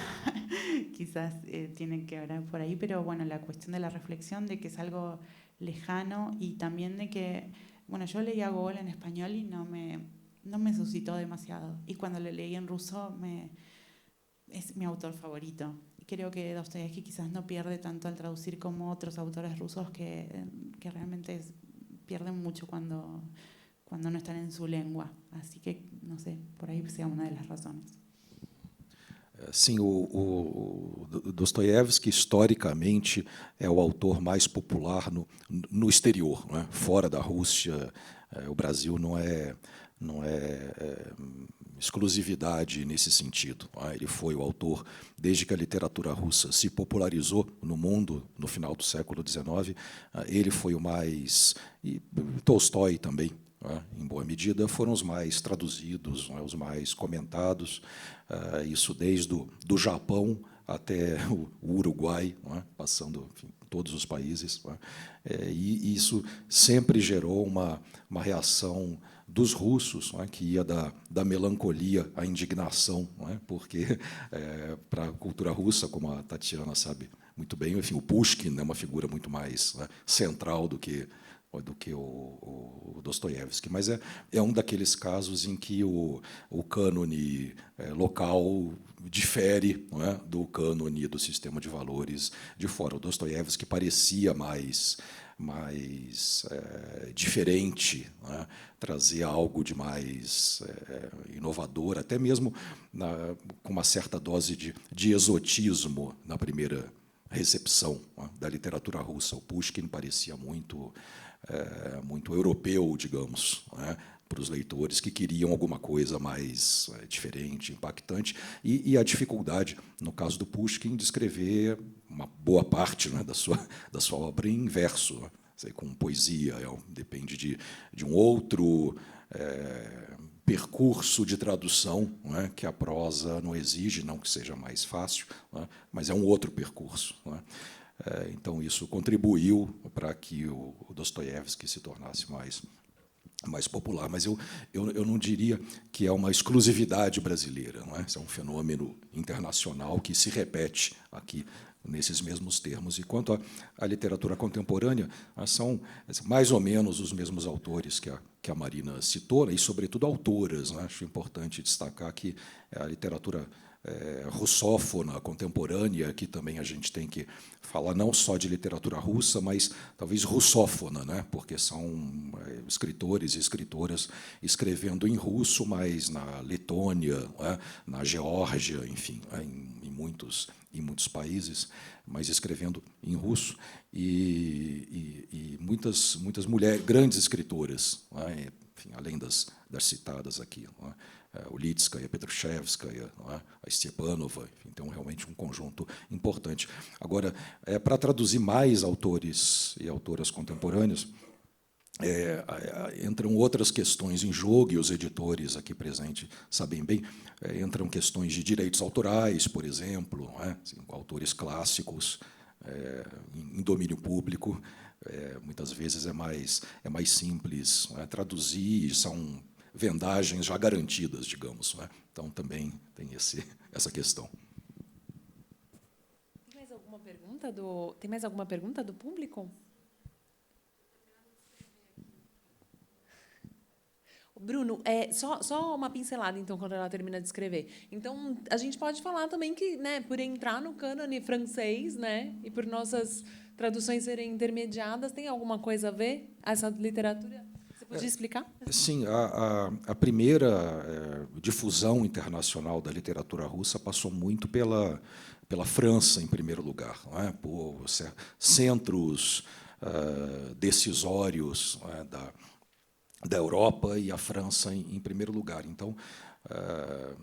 quizás tiene que ver por ahí, pero bueno, la cuestión de la reflexión, de que es algo lejano y también de que, bueno, yo leía a Gogol en español y no me suscitó demasiado, y cuando lo leí en ruso es mi autor favorito. Creo que Dostoyevsky quizás no pierde tanto al traducir como otros autores rusos que realmente pierden mucho cuando no están en su lengua. Así que, no sé, por ahí sea una de las razones. Sim, o Dostoiévski, historicamente, é o autor mais popular no exterior, né? Fora da Rússia. O Brasil não é exclusividade nesse sentido. Ele foi o autor, desde que a literatura russa se popularizou no mundo, no final do século XIX, ele foi o mais... E Tolstói também, em boa medida, foram os mais traduzidos, os mais comentados, isso desde do Japão até o Uruguai, passando, enfim, todos os países. E isso sempre gerou uma reação dos russos, que ia da melancolia à indignação, porque, para a cultura russa, como a Tatiana sabe muito bem, enfim, o Pushkin é uma figura muito mais central do que o Dostoiévski, mas é um daqueles casos em que o cânone local difere, do cânone do sistema de valores de fora. O Dostoiévski parecia mais diferente, trazer algo de mais inovador, até mesmo com uma certa dose de exotismo na primeira recepção da literatura russa. O Pushkin parecia muito europeu, digamos, para os leitores que queriam alguma coisa mais diferente, impactante, e a dificuldade, no caso do Pushkin, de escrever uma boa parte da sua obra em verso, com poesia. Depende de um outro percurso de tradução, que a prosa não exige, não que seja mais fácil, mas é um outro percurso. Então, isso contribuiu para que o Dostoiévski se tornasse mais popular. Mas eu não diria que é uma exclusividade brasileira. Isso é um fenômeno internacional que se repete aqui nesses mesmos termos. E quanto à literatura contemporânea, são mais ou menos os mesmos autores que a Marina citou, e, sobretudo, autoras. Acho importante destacar que a literatura russófona contemporânea, que também a gente tem que falar não só de literatura russa, mas talvez russófona, porque são escritores e escritoras escrevendo em russo, mas na Letônia, na Geórgia, enfim, em muitos países, mas escrevendo em russo, e muitas mulheres, grandes escritoras, não é? Enfim, além das citadas aqui, não é? Ulitskaya, Petrushevskaya, não é? A Stepanova, enfim, então realmente um conjunto importante. Agora, para traduzir mais autores e autoras contemporâneos, entram outras questões em jogo, e os editores aqui presentes sabem bem, entram questões de direitos autorais, por exemplo, não é? Assim, autores clássicos em domínio público, muitas vezes é mais simples, não é? Traduzir, são vendagens já garantidas, digamos, não é? Então também tem essa questão. Tem mais alguma pergunta do público? Bruno, só uma pincelada, então, quando ela termina de escrever. Então, a gente pode falar também que, né, por entrar no cânone francês, né, e por nossas traduções serem intermediadas, tem alguma coisa a ver essa literatura? Você podia explicar? Sim, a primeira difusão internacional da literatura russa passou muito pela França, em primeiro lugar, não é? Por centros decisórios, não é? da Europa, e a França em primeiro lugar. Então,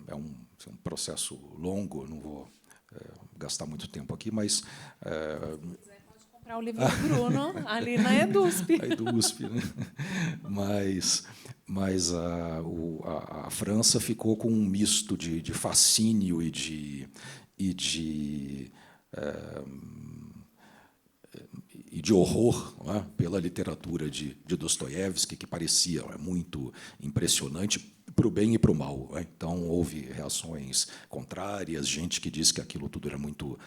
é um processo longo, não vou gastar muito tempo aqui, mas... Pode comprar o livro do Bruno, ali na EDUSP. A EDUSP, né? Mas a França ficou com um misto de fascínio e de horror, não é? Pela literatura de Dostoiévski, que parecia muito impressionante para o bem e para o mal, não é? Então houve reações contrárias, gente que disse que aquilo tudo era muito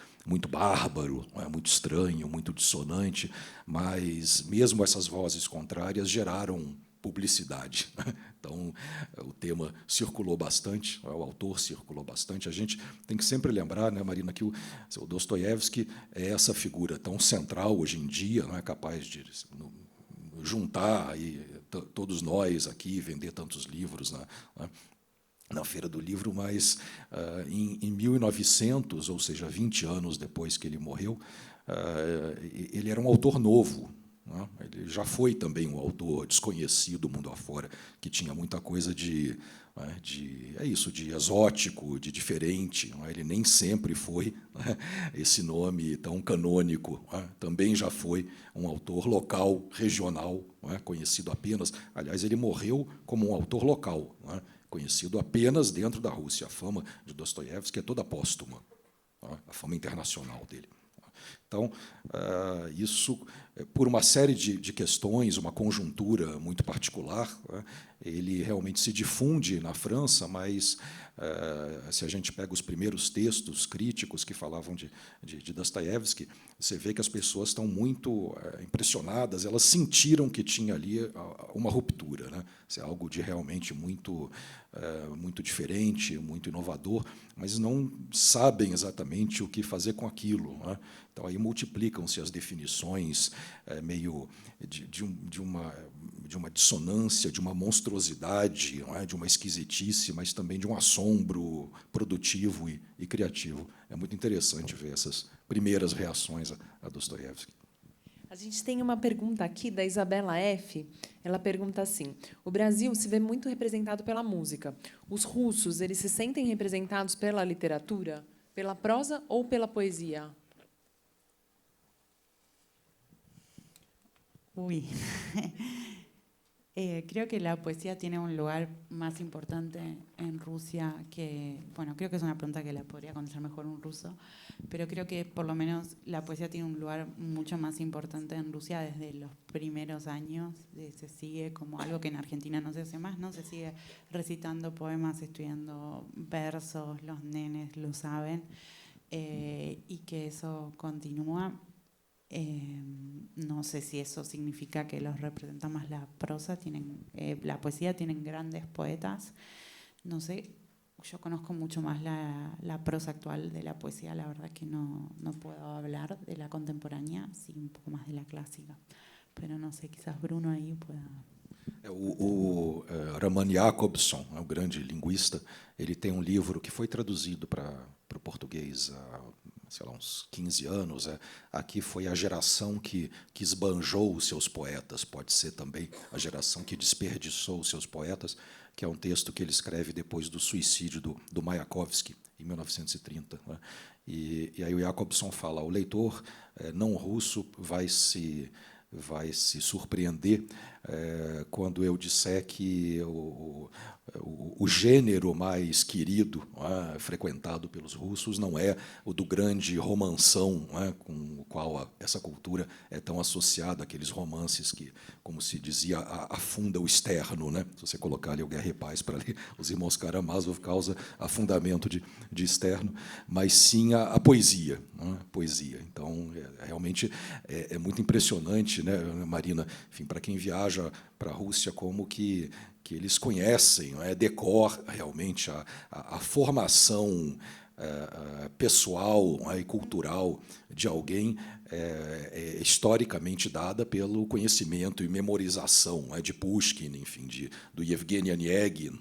bárbaro, não é? Muito estranho, muito dissonante, mas mesmo essas vozes contrárias geraram publicidade. Então, o tema circulou bastante, o autor circulou bastante. A gente tem que sempre lembrar, né, Marina, que o Dostoiévski é essa figura tão central hoje em dia, não é capaz de juntar aí, todos nós aqui, vender tantos livros na Feira do Livro, mas em 1900, ou seja, 20 anos depois que ele morreu, ele era um autor novo. Ele já foi também um autor desconhecido mundo afora, que tinha muita coisa de exótico, de diferente. Ele nem sempre foi esse nome tão canônico. Também já foi um autor local, regional, conhecido apenas. Aliás, ele morreu como um autor local, conhecido apenas dentro da Rússia. A fama de Dostoiévski é toda póstuma, a fama internacional dele. Então, isso, por uma série de questões, uma conjuntura muito particular, ele realmente se difunde na França, mas, se a gente pega os primeiros textos críticos que falavam de Dostoiévski, você vê que as pessoas estão muito impressionadas, elas sentiram que tinha ali uma ruptura, né? Isso é algo de realmente muito diferente, muito inovador, mas não sabem exatamente o que fazer com aquilo, né? Então, aí multiplicam-se as definições meio de uma dissonância, de uma monstruosidade, não é? De uma esquisitice, mas também de um assombro produtivo e criativo. É muito interessante ver essas primeiras reações a Dostoiévski. A gente tem uma pergunta aqui da Isabela F. Ela pergunta assim: o Brasil se vê muito representado pela música. Os russos, eles se sentem representados pela literatura, pela prosa ou pela poesia? Uy, creo que la poesía tiene un lugar más importante en Rusia que, bueno, creo que es una pregunta que la podría conocer mejor un ruso, pero creo que por lo menos la poesía tiene un lugar mucho más importante en Rusia desde los primeros años. Se sigue como algo que en Argentina no se hace más, ¿no? Se sigue recitando poemas, estudiando versos, los nenes lo saben, y que eso continúa. No sé si eso significa que los representa más la prosa, la poesía, tienen grandes poetas. No sé, yo conozco mucho más la prosa actual de la poesía, la verdad que no puedo hablar de la contemporánea, sí un poco más de la clásica. Pero no sé, quizás Bruno ahí pueda... O Raman Jakobson, o grande linguista, ele tem um livro que foi traduzido para o português há, sei lá, uns 15 anos. Aqui foi a geração que esbanjou os seus poetas, pode ser também a geração que desperdiçou os seus poetas, que é um texto que ele escreve depois do suicídio do Mayakovsky, em 1930. Né? E aí o Jakobson fala, o leitor não russo vai se surpreender quando eu disser que o gênero mais querido, frequentado pelos russos, não é o do grande romanção, com o qual essa cultura é tão associada àqueles romances que, como se dizia, afunda o externo. Né? Se você colocar ali o Guerra e Paz para ler, os irmãos Karamazov causa afundamento de externo, mas sim a poesia. Poesia. Então, realmente é muito impressionante, né, Marina, enfim, para quem viaja para a Rússia, como que eles conhecem, decor realmente a formação pessoal e cultural de alguém historicamente dada pelo conhecimento e memorização de Pushkin, enfim, do Yevgeny Onegin,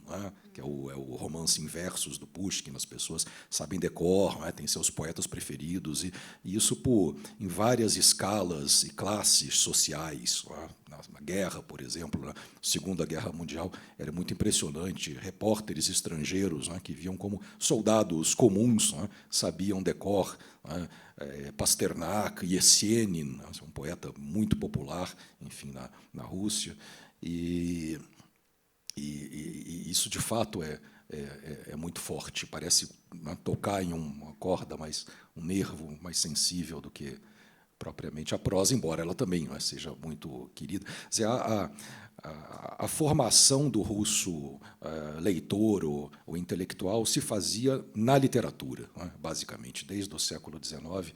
que é o romance em versos do Pushkin. As pessoas sabem decor, têm seus poetas preferidos, e isso em várias escalas e classes sociais. Na guerra, por exemplo, na Segunda Guerra Mundial, era muito impressionante. Repórteres estrangeiros que viam como soldados comuns sabiam decor Pasternak, Yesenin, um poeta muito popular, enfim, na Rússia. E isso, de fato, é muito forte. Parece tocar em uma corda, um nervo mais sensível do que propriamente a prosa, embora ela também seja muito querida. Quer dizer, a formação do russo leitor ou intelectual se fazia na literatura, basicamente, desde o século XIX,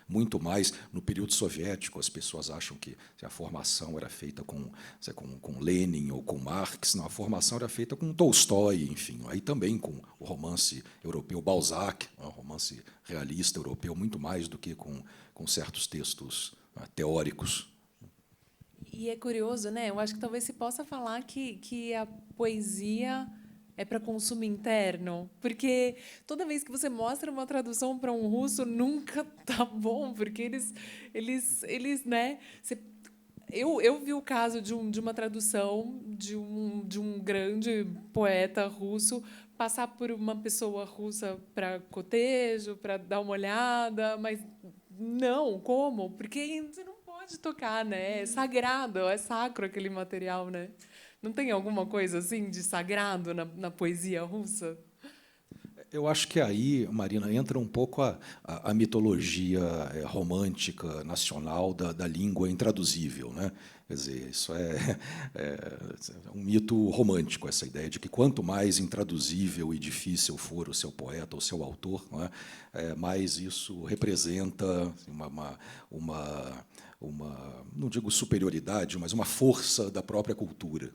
muito mais no período soviético. As pessoas acham que a formação era feita com Lenin ou com Marx. Não, a formação era feita com Tolstói, enfim, aí também com o romance europeu, Balzac, um romance realista europeu, muito mais do que com certos textos teóricos. E é curioso, né? Eu acho que talvez se possa falar que a poesia é para consumo interno, porque toda vez que você mostra uma tradução para um russo, nunca tá bom, porque eles, né? Eu vi o caso de uma tradução de um grande poeta russo passar por uma pessoa russa para cotejo, para dar uma olhada, mas não, como? Porque você não pode tocar, né? É sagrado, é sacro aquele material, né? Não tem alguma coisa assim de sagrado na poesia russa? Eu acho que aí, Marina, entra um pouco a mitologia romântica nacional da língua intraduzível, né? Quer dizer, isso é um mito romântico, essa ideia de que quanto mais intraduzível e difícil for o seu poeta ou o seu autor, mais isso representa não digo superioridade, mas uma força da própria cultura.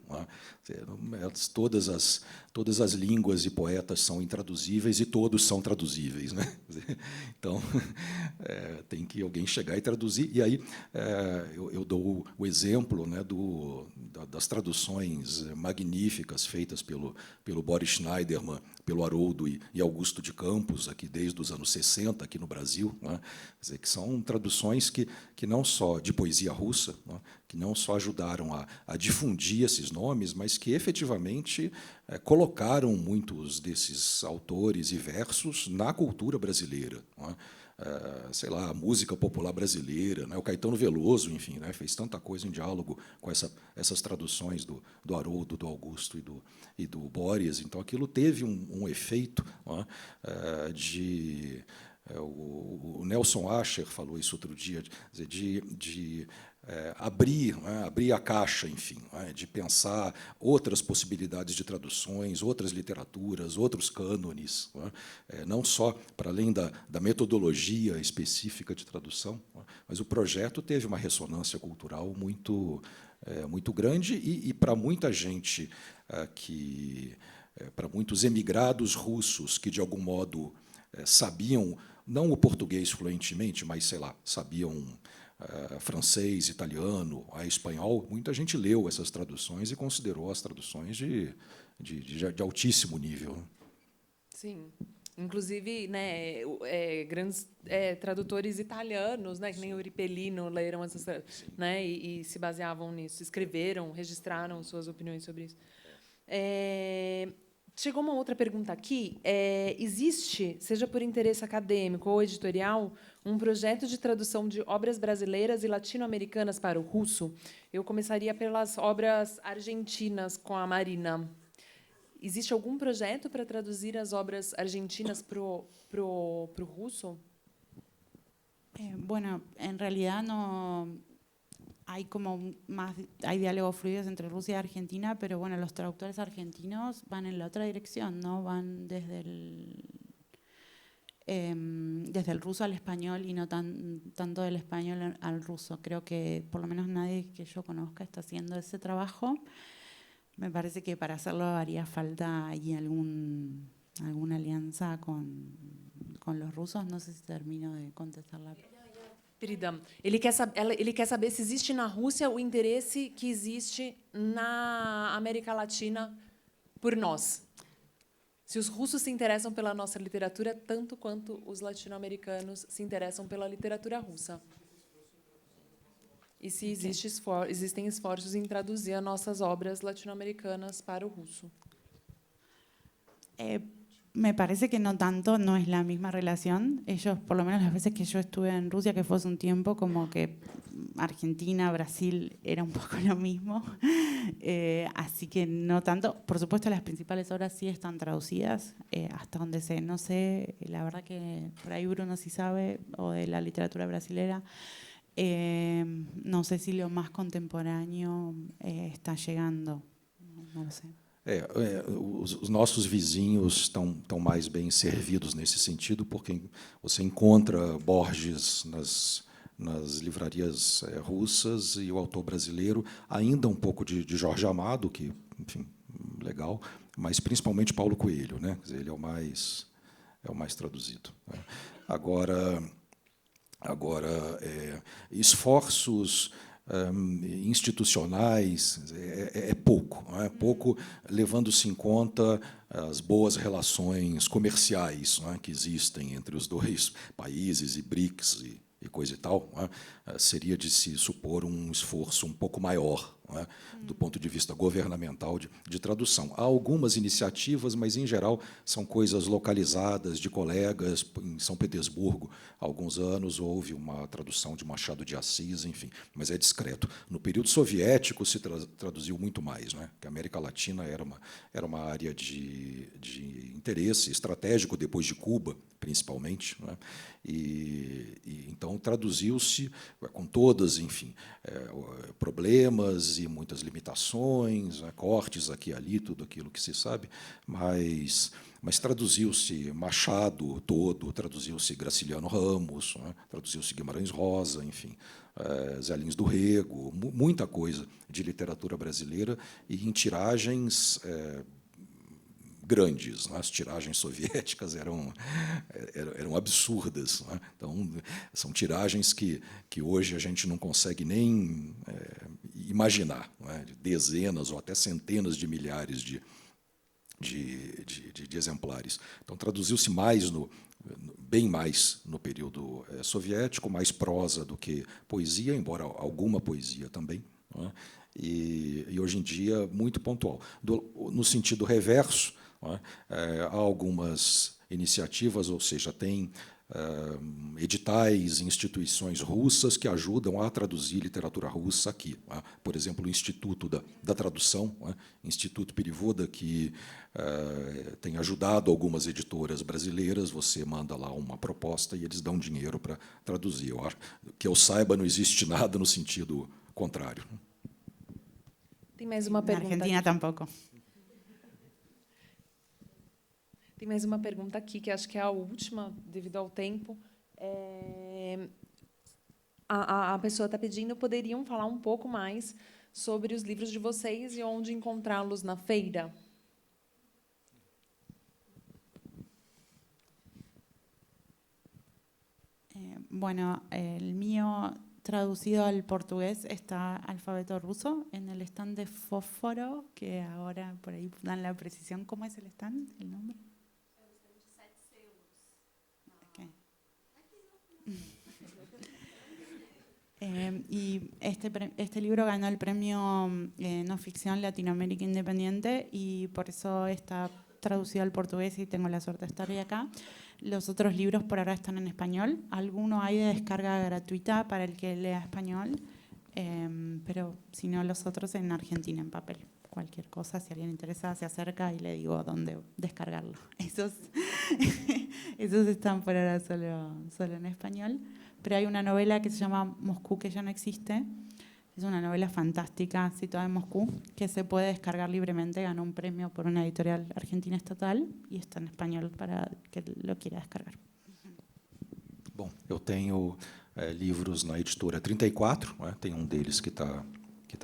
Todas as línguas e poetas são intraduzíveis e todos são traduzíveis. Né? Então, tem que alguém chegar e traduzir. E aí eu dou o exemplo, né, das traduções magníficas feitas pelo Boris Schneiderman, pelo Haroldo e Augusto de Campos, aqui desde os anos 60, aqui no Brasil, né? Quer dizer, que são traduções que não só de poesia russa, né, que não só ajudaram a difundir esses nomes, mas que efetivamente colocaram muitos desses autores e versos na cultura brasileira. Né? Sei lá, a música popular brasileira, né? O Caetano Veloso, enfim, né? Fez tanta coisa em diálogo com essas traduções do Haroldo, do Augusto e do Boris. Então, aquilo teve um efeito, né? O Nelson Asher falou isso outro dia, de abrir a caixa, enfim, de pensar outras possibilidades de traduções, outras literaturas, outros cânones, não só para além da metodologia específica de tradução, mas o projeto teve uma ressonância cultural muito grande e para muita gente para muitos emigrados russos que de algum modo sabiam não o português fluentemente, mas sei lá, sabiam francês, italiano, espanhol, muita gente leu essas traduções e considerou as traduções de altíssimo nível. Sim. Inclusive, né, grandes tradutores italianos, né, que nem Uri Pelino, leram essas, né, e se baseavam nisso, escreveram, registraram suas opiniões sobre isso. Chegou uma outra pergunta aqui. Existe, seja por interesse acadêmico ou editorial, um projeto de tradução de obras brasileiras e latino-americanas para o russo? Eu começaria pelas obras argentinas, com a Marina. Existe algum projeto para traduzir as obras argentinas pro russo? Bueno, en realidad no hay como hay diálogos fluidos entre Rusia y Argentina, pero bueno, los traductores argentinos van en la otra dirección, ¿no? Van desde el ruso al español y no tanto del español al ruso. Creo que por lo menos nadie que yo conozca está haciendo ese trabajo. Me parece que para hacerlo haría falta ahí alguna alianza con los rusos. No sé si termino de contestar la pregunta. Querida, ele quer saber se existe na Rússia o interesse que existe na América Latina por nós. Se os russos se interessam pela nossa literatura tanto quanto os latino-americanos se interessam pela literatura russa. E se existem esforços em traduzir as nossas obras latino-americanas para o russo. Me parece que no tanto, no es la misma relación. Ellos, por lo menos las veces que yo estuve en Rusia, que fue hace un tiempo, como que Argentina, Brasil era un poco lo mismo. Así que no tanto. Por supuesto, las principales obras sí están traducidas, hasta donde sé. No sé, la verdad que por ahí Bruno sí sabe, o de la literatura brasilera. No sé si lo más contemporáneo está llegando. No lo sé. Os nossos vizinhos estão mais bem servidos nesse sentido, porque você encontra Borges nas livrarias russas e o autor brasileiro, ainda um pouco de Jorge Amado, que, enfim, legal, mas principalmente Paulo Coelho, né? Quer dizer, ele é o mais traduzido, né? Agora, esforços institucionais é pouco, não é? Pouco, levando-se em conta as boas relações comerciais, não é, que existem entre os dois países, e BRICS e coisa e tal, não é? Seria de se supor um esforço um pouco maior, não é, do ponto de vista governamental de tradução. Há algumas iniciativas, mas, em geral, são coisas localizadas de colegas. Em São Petersburgo, há alguns anos, houve uma tradução de Machado de Assis, enfim, mas é discreto. No período soviético se traduziu muito mais, não é? Que a América Latina era uma área de interesse estratégico, depois de Cuba, principalmente, não é? E então traduziu-se com todas, enfim, problemas e muitas limitações, né, cortes aqui e ali, tudo aquilo que se sabe, mas traduziu-se Machado todo, traduziu-se Graciliano Ramos, né, traduziu-se Guimarães Rosa, enfim, Zé Lins do Rego, muita coisa de literatura brasileira, e em tiragens grandes, né? As tiragens soviéticas eram absurdas, né? Então, são tiragens que hoje a gente não consegue nem imaginar, né? Dezenas ou até centenas de milhares de exemplares. Então, traduziu-se bem mais no período soviético, mais prosa do que poesia, embora alguma poesia também, né? E hoje em dia muito pontual. No sentido reverso, há algumas iniciativas, ou seja, tem editais, instituições russas que ajudam a traduzir literatura russa aqui. Por exemplo, o Instituto da Tradução, Instituto Perivoda, que tem ajudado algumas editoras brasileiras. Você manda lá uma proposta e eles dão dinheiro para traduzir. Que eu saiba, não existe nada no sentido contrário. Tem mais uma pergunta. Na Argentina tampouco. Tem mais uma pergunta aqui, que acho que é a última, devido ao tempo. A pessoa está pedindo, poderiam falar um pouco mais sobre os livros de vocês e onde encontrá-los na feira? Bueno, el mío traducido al portugués está Alfabeto Ruso en el stand de Fósforo, que ahora por ahí dan la precisión. ¿Cómo es el stand? ¿El nombre? El stand de 7 selos. Okay. Y este libro ganó el premio No Ficción Latinoamérica Independiente y por eso está traducido al portugués y tengo la suerte de estar hoy acá. Los otros libros por ahora están en español. Alguno hay de descarga gratuita para el que lea español, pero si no, los otros en Argentina en papel. Cualquier cosa, si alguien interesa, se acerca y le digo dónde descargarlo. Esos están por ahora solo en español. Pero hay una novela que se llama Moscú, que ya no existe. Es una novela fantástica, situada en Moscú, que se puede descargar libremente. Ganó un premio por una editorial argentina estatal e está em espanhol para quem lo queira descargar. Bom, eu tenho livros na editora 34, né? Tem um deles que está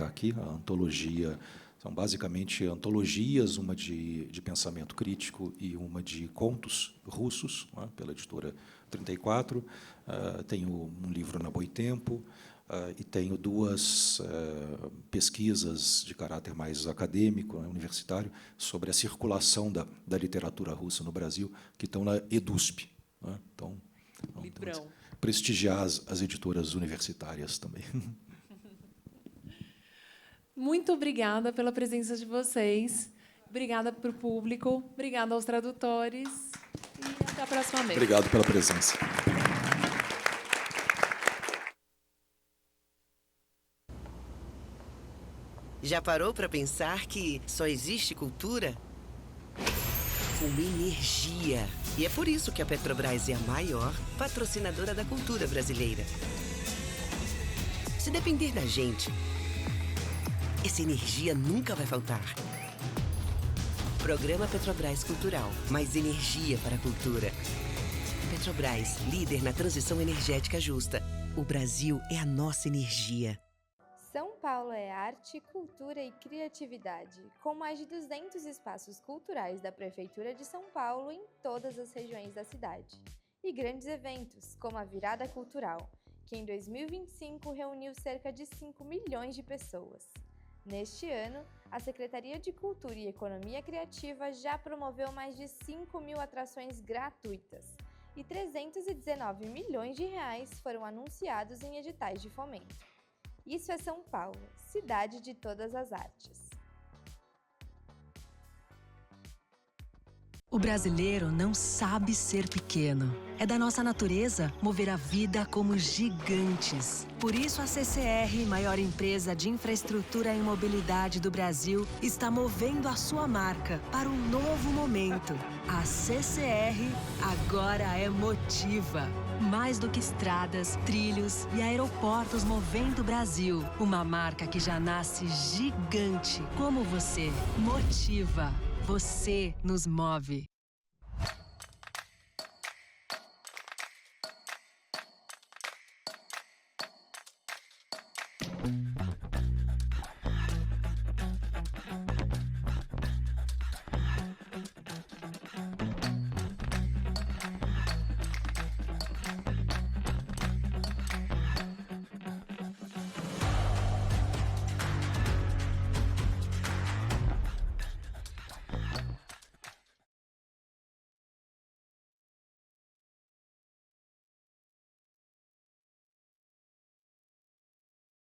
aqui, a antologia. São basicamente antologias, uma de pensamento crítico e uma de contos russos, né? Pela editora 34. Tenho um livro na Boitempo. E tenho 2 pesquisas de caráter mais acadêmico, né, universitário, sobre a circulação da literatura russa no Brasil, que estão na EDUSP. Né? Então, prestigiar as editoras universitárias também. Muito obrigada pela presença de vocês. Obrigada para o público. Obrigada aos tradutores. E até a próxima vez. Obrigado pela presença. Já parou para pensar que só existe cultura com energia? E é por isso que a Petrobras é a maior patrocinadora da cultura brasileira. Se depender da gente, essa energia nunca vai faltar. Programa Petrobras Cultural. Mais energia para a cultura. Petrobras, líder na transição energética justa. O Brasil é a nossa energia. São Paulo é arte, cultura e criatividade, com mais de 200 espaços culturais da Prefeitura de São Paulo em todas as regiões da cidade. E grandes eventos, como a Virada Cultural, que em 2025 reuniu cerca de 5 milhões de pessoas. Neste ano, a Secretaria de Cultura e Economia Criativa já promoveu mais de 5.000 atrações gratuitas e 319 milhões de reais foram anunciados em editais de fomento. Isso é São Paulo, cidade de todas as artes. O brasileiro não sabe ser pequeno. É da nossa natureza mover a vida como gigantes. Por isso, a CCR, maior empresa de infraestrutura e mobilidade do Brasil, está movendo a sua marca para um novo momento. A CCR agora é Motiva. Mais do que estradas, trilhos e aeroportos movendo o Brasil. Uma marca que já nasce gigante, como você. Motiva. Você nos move.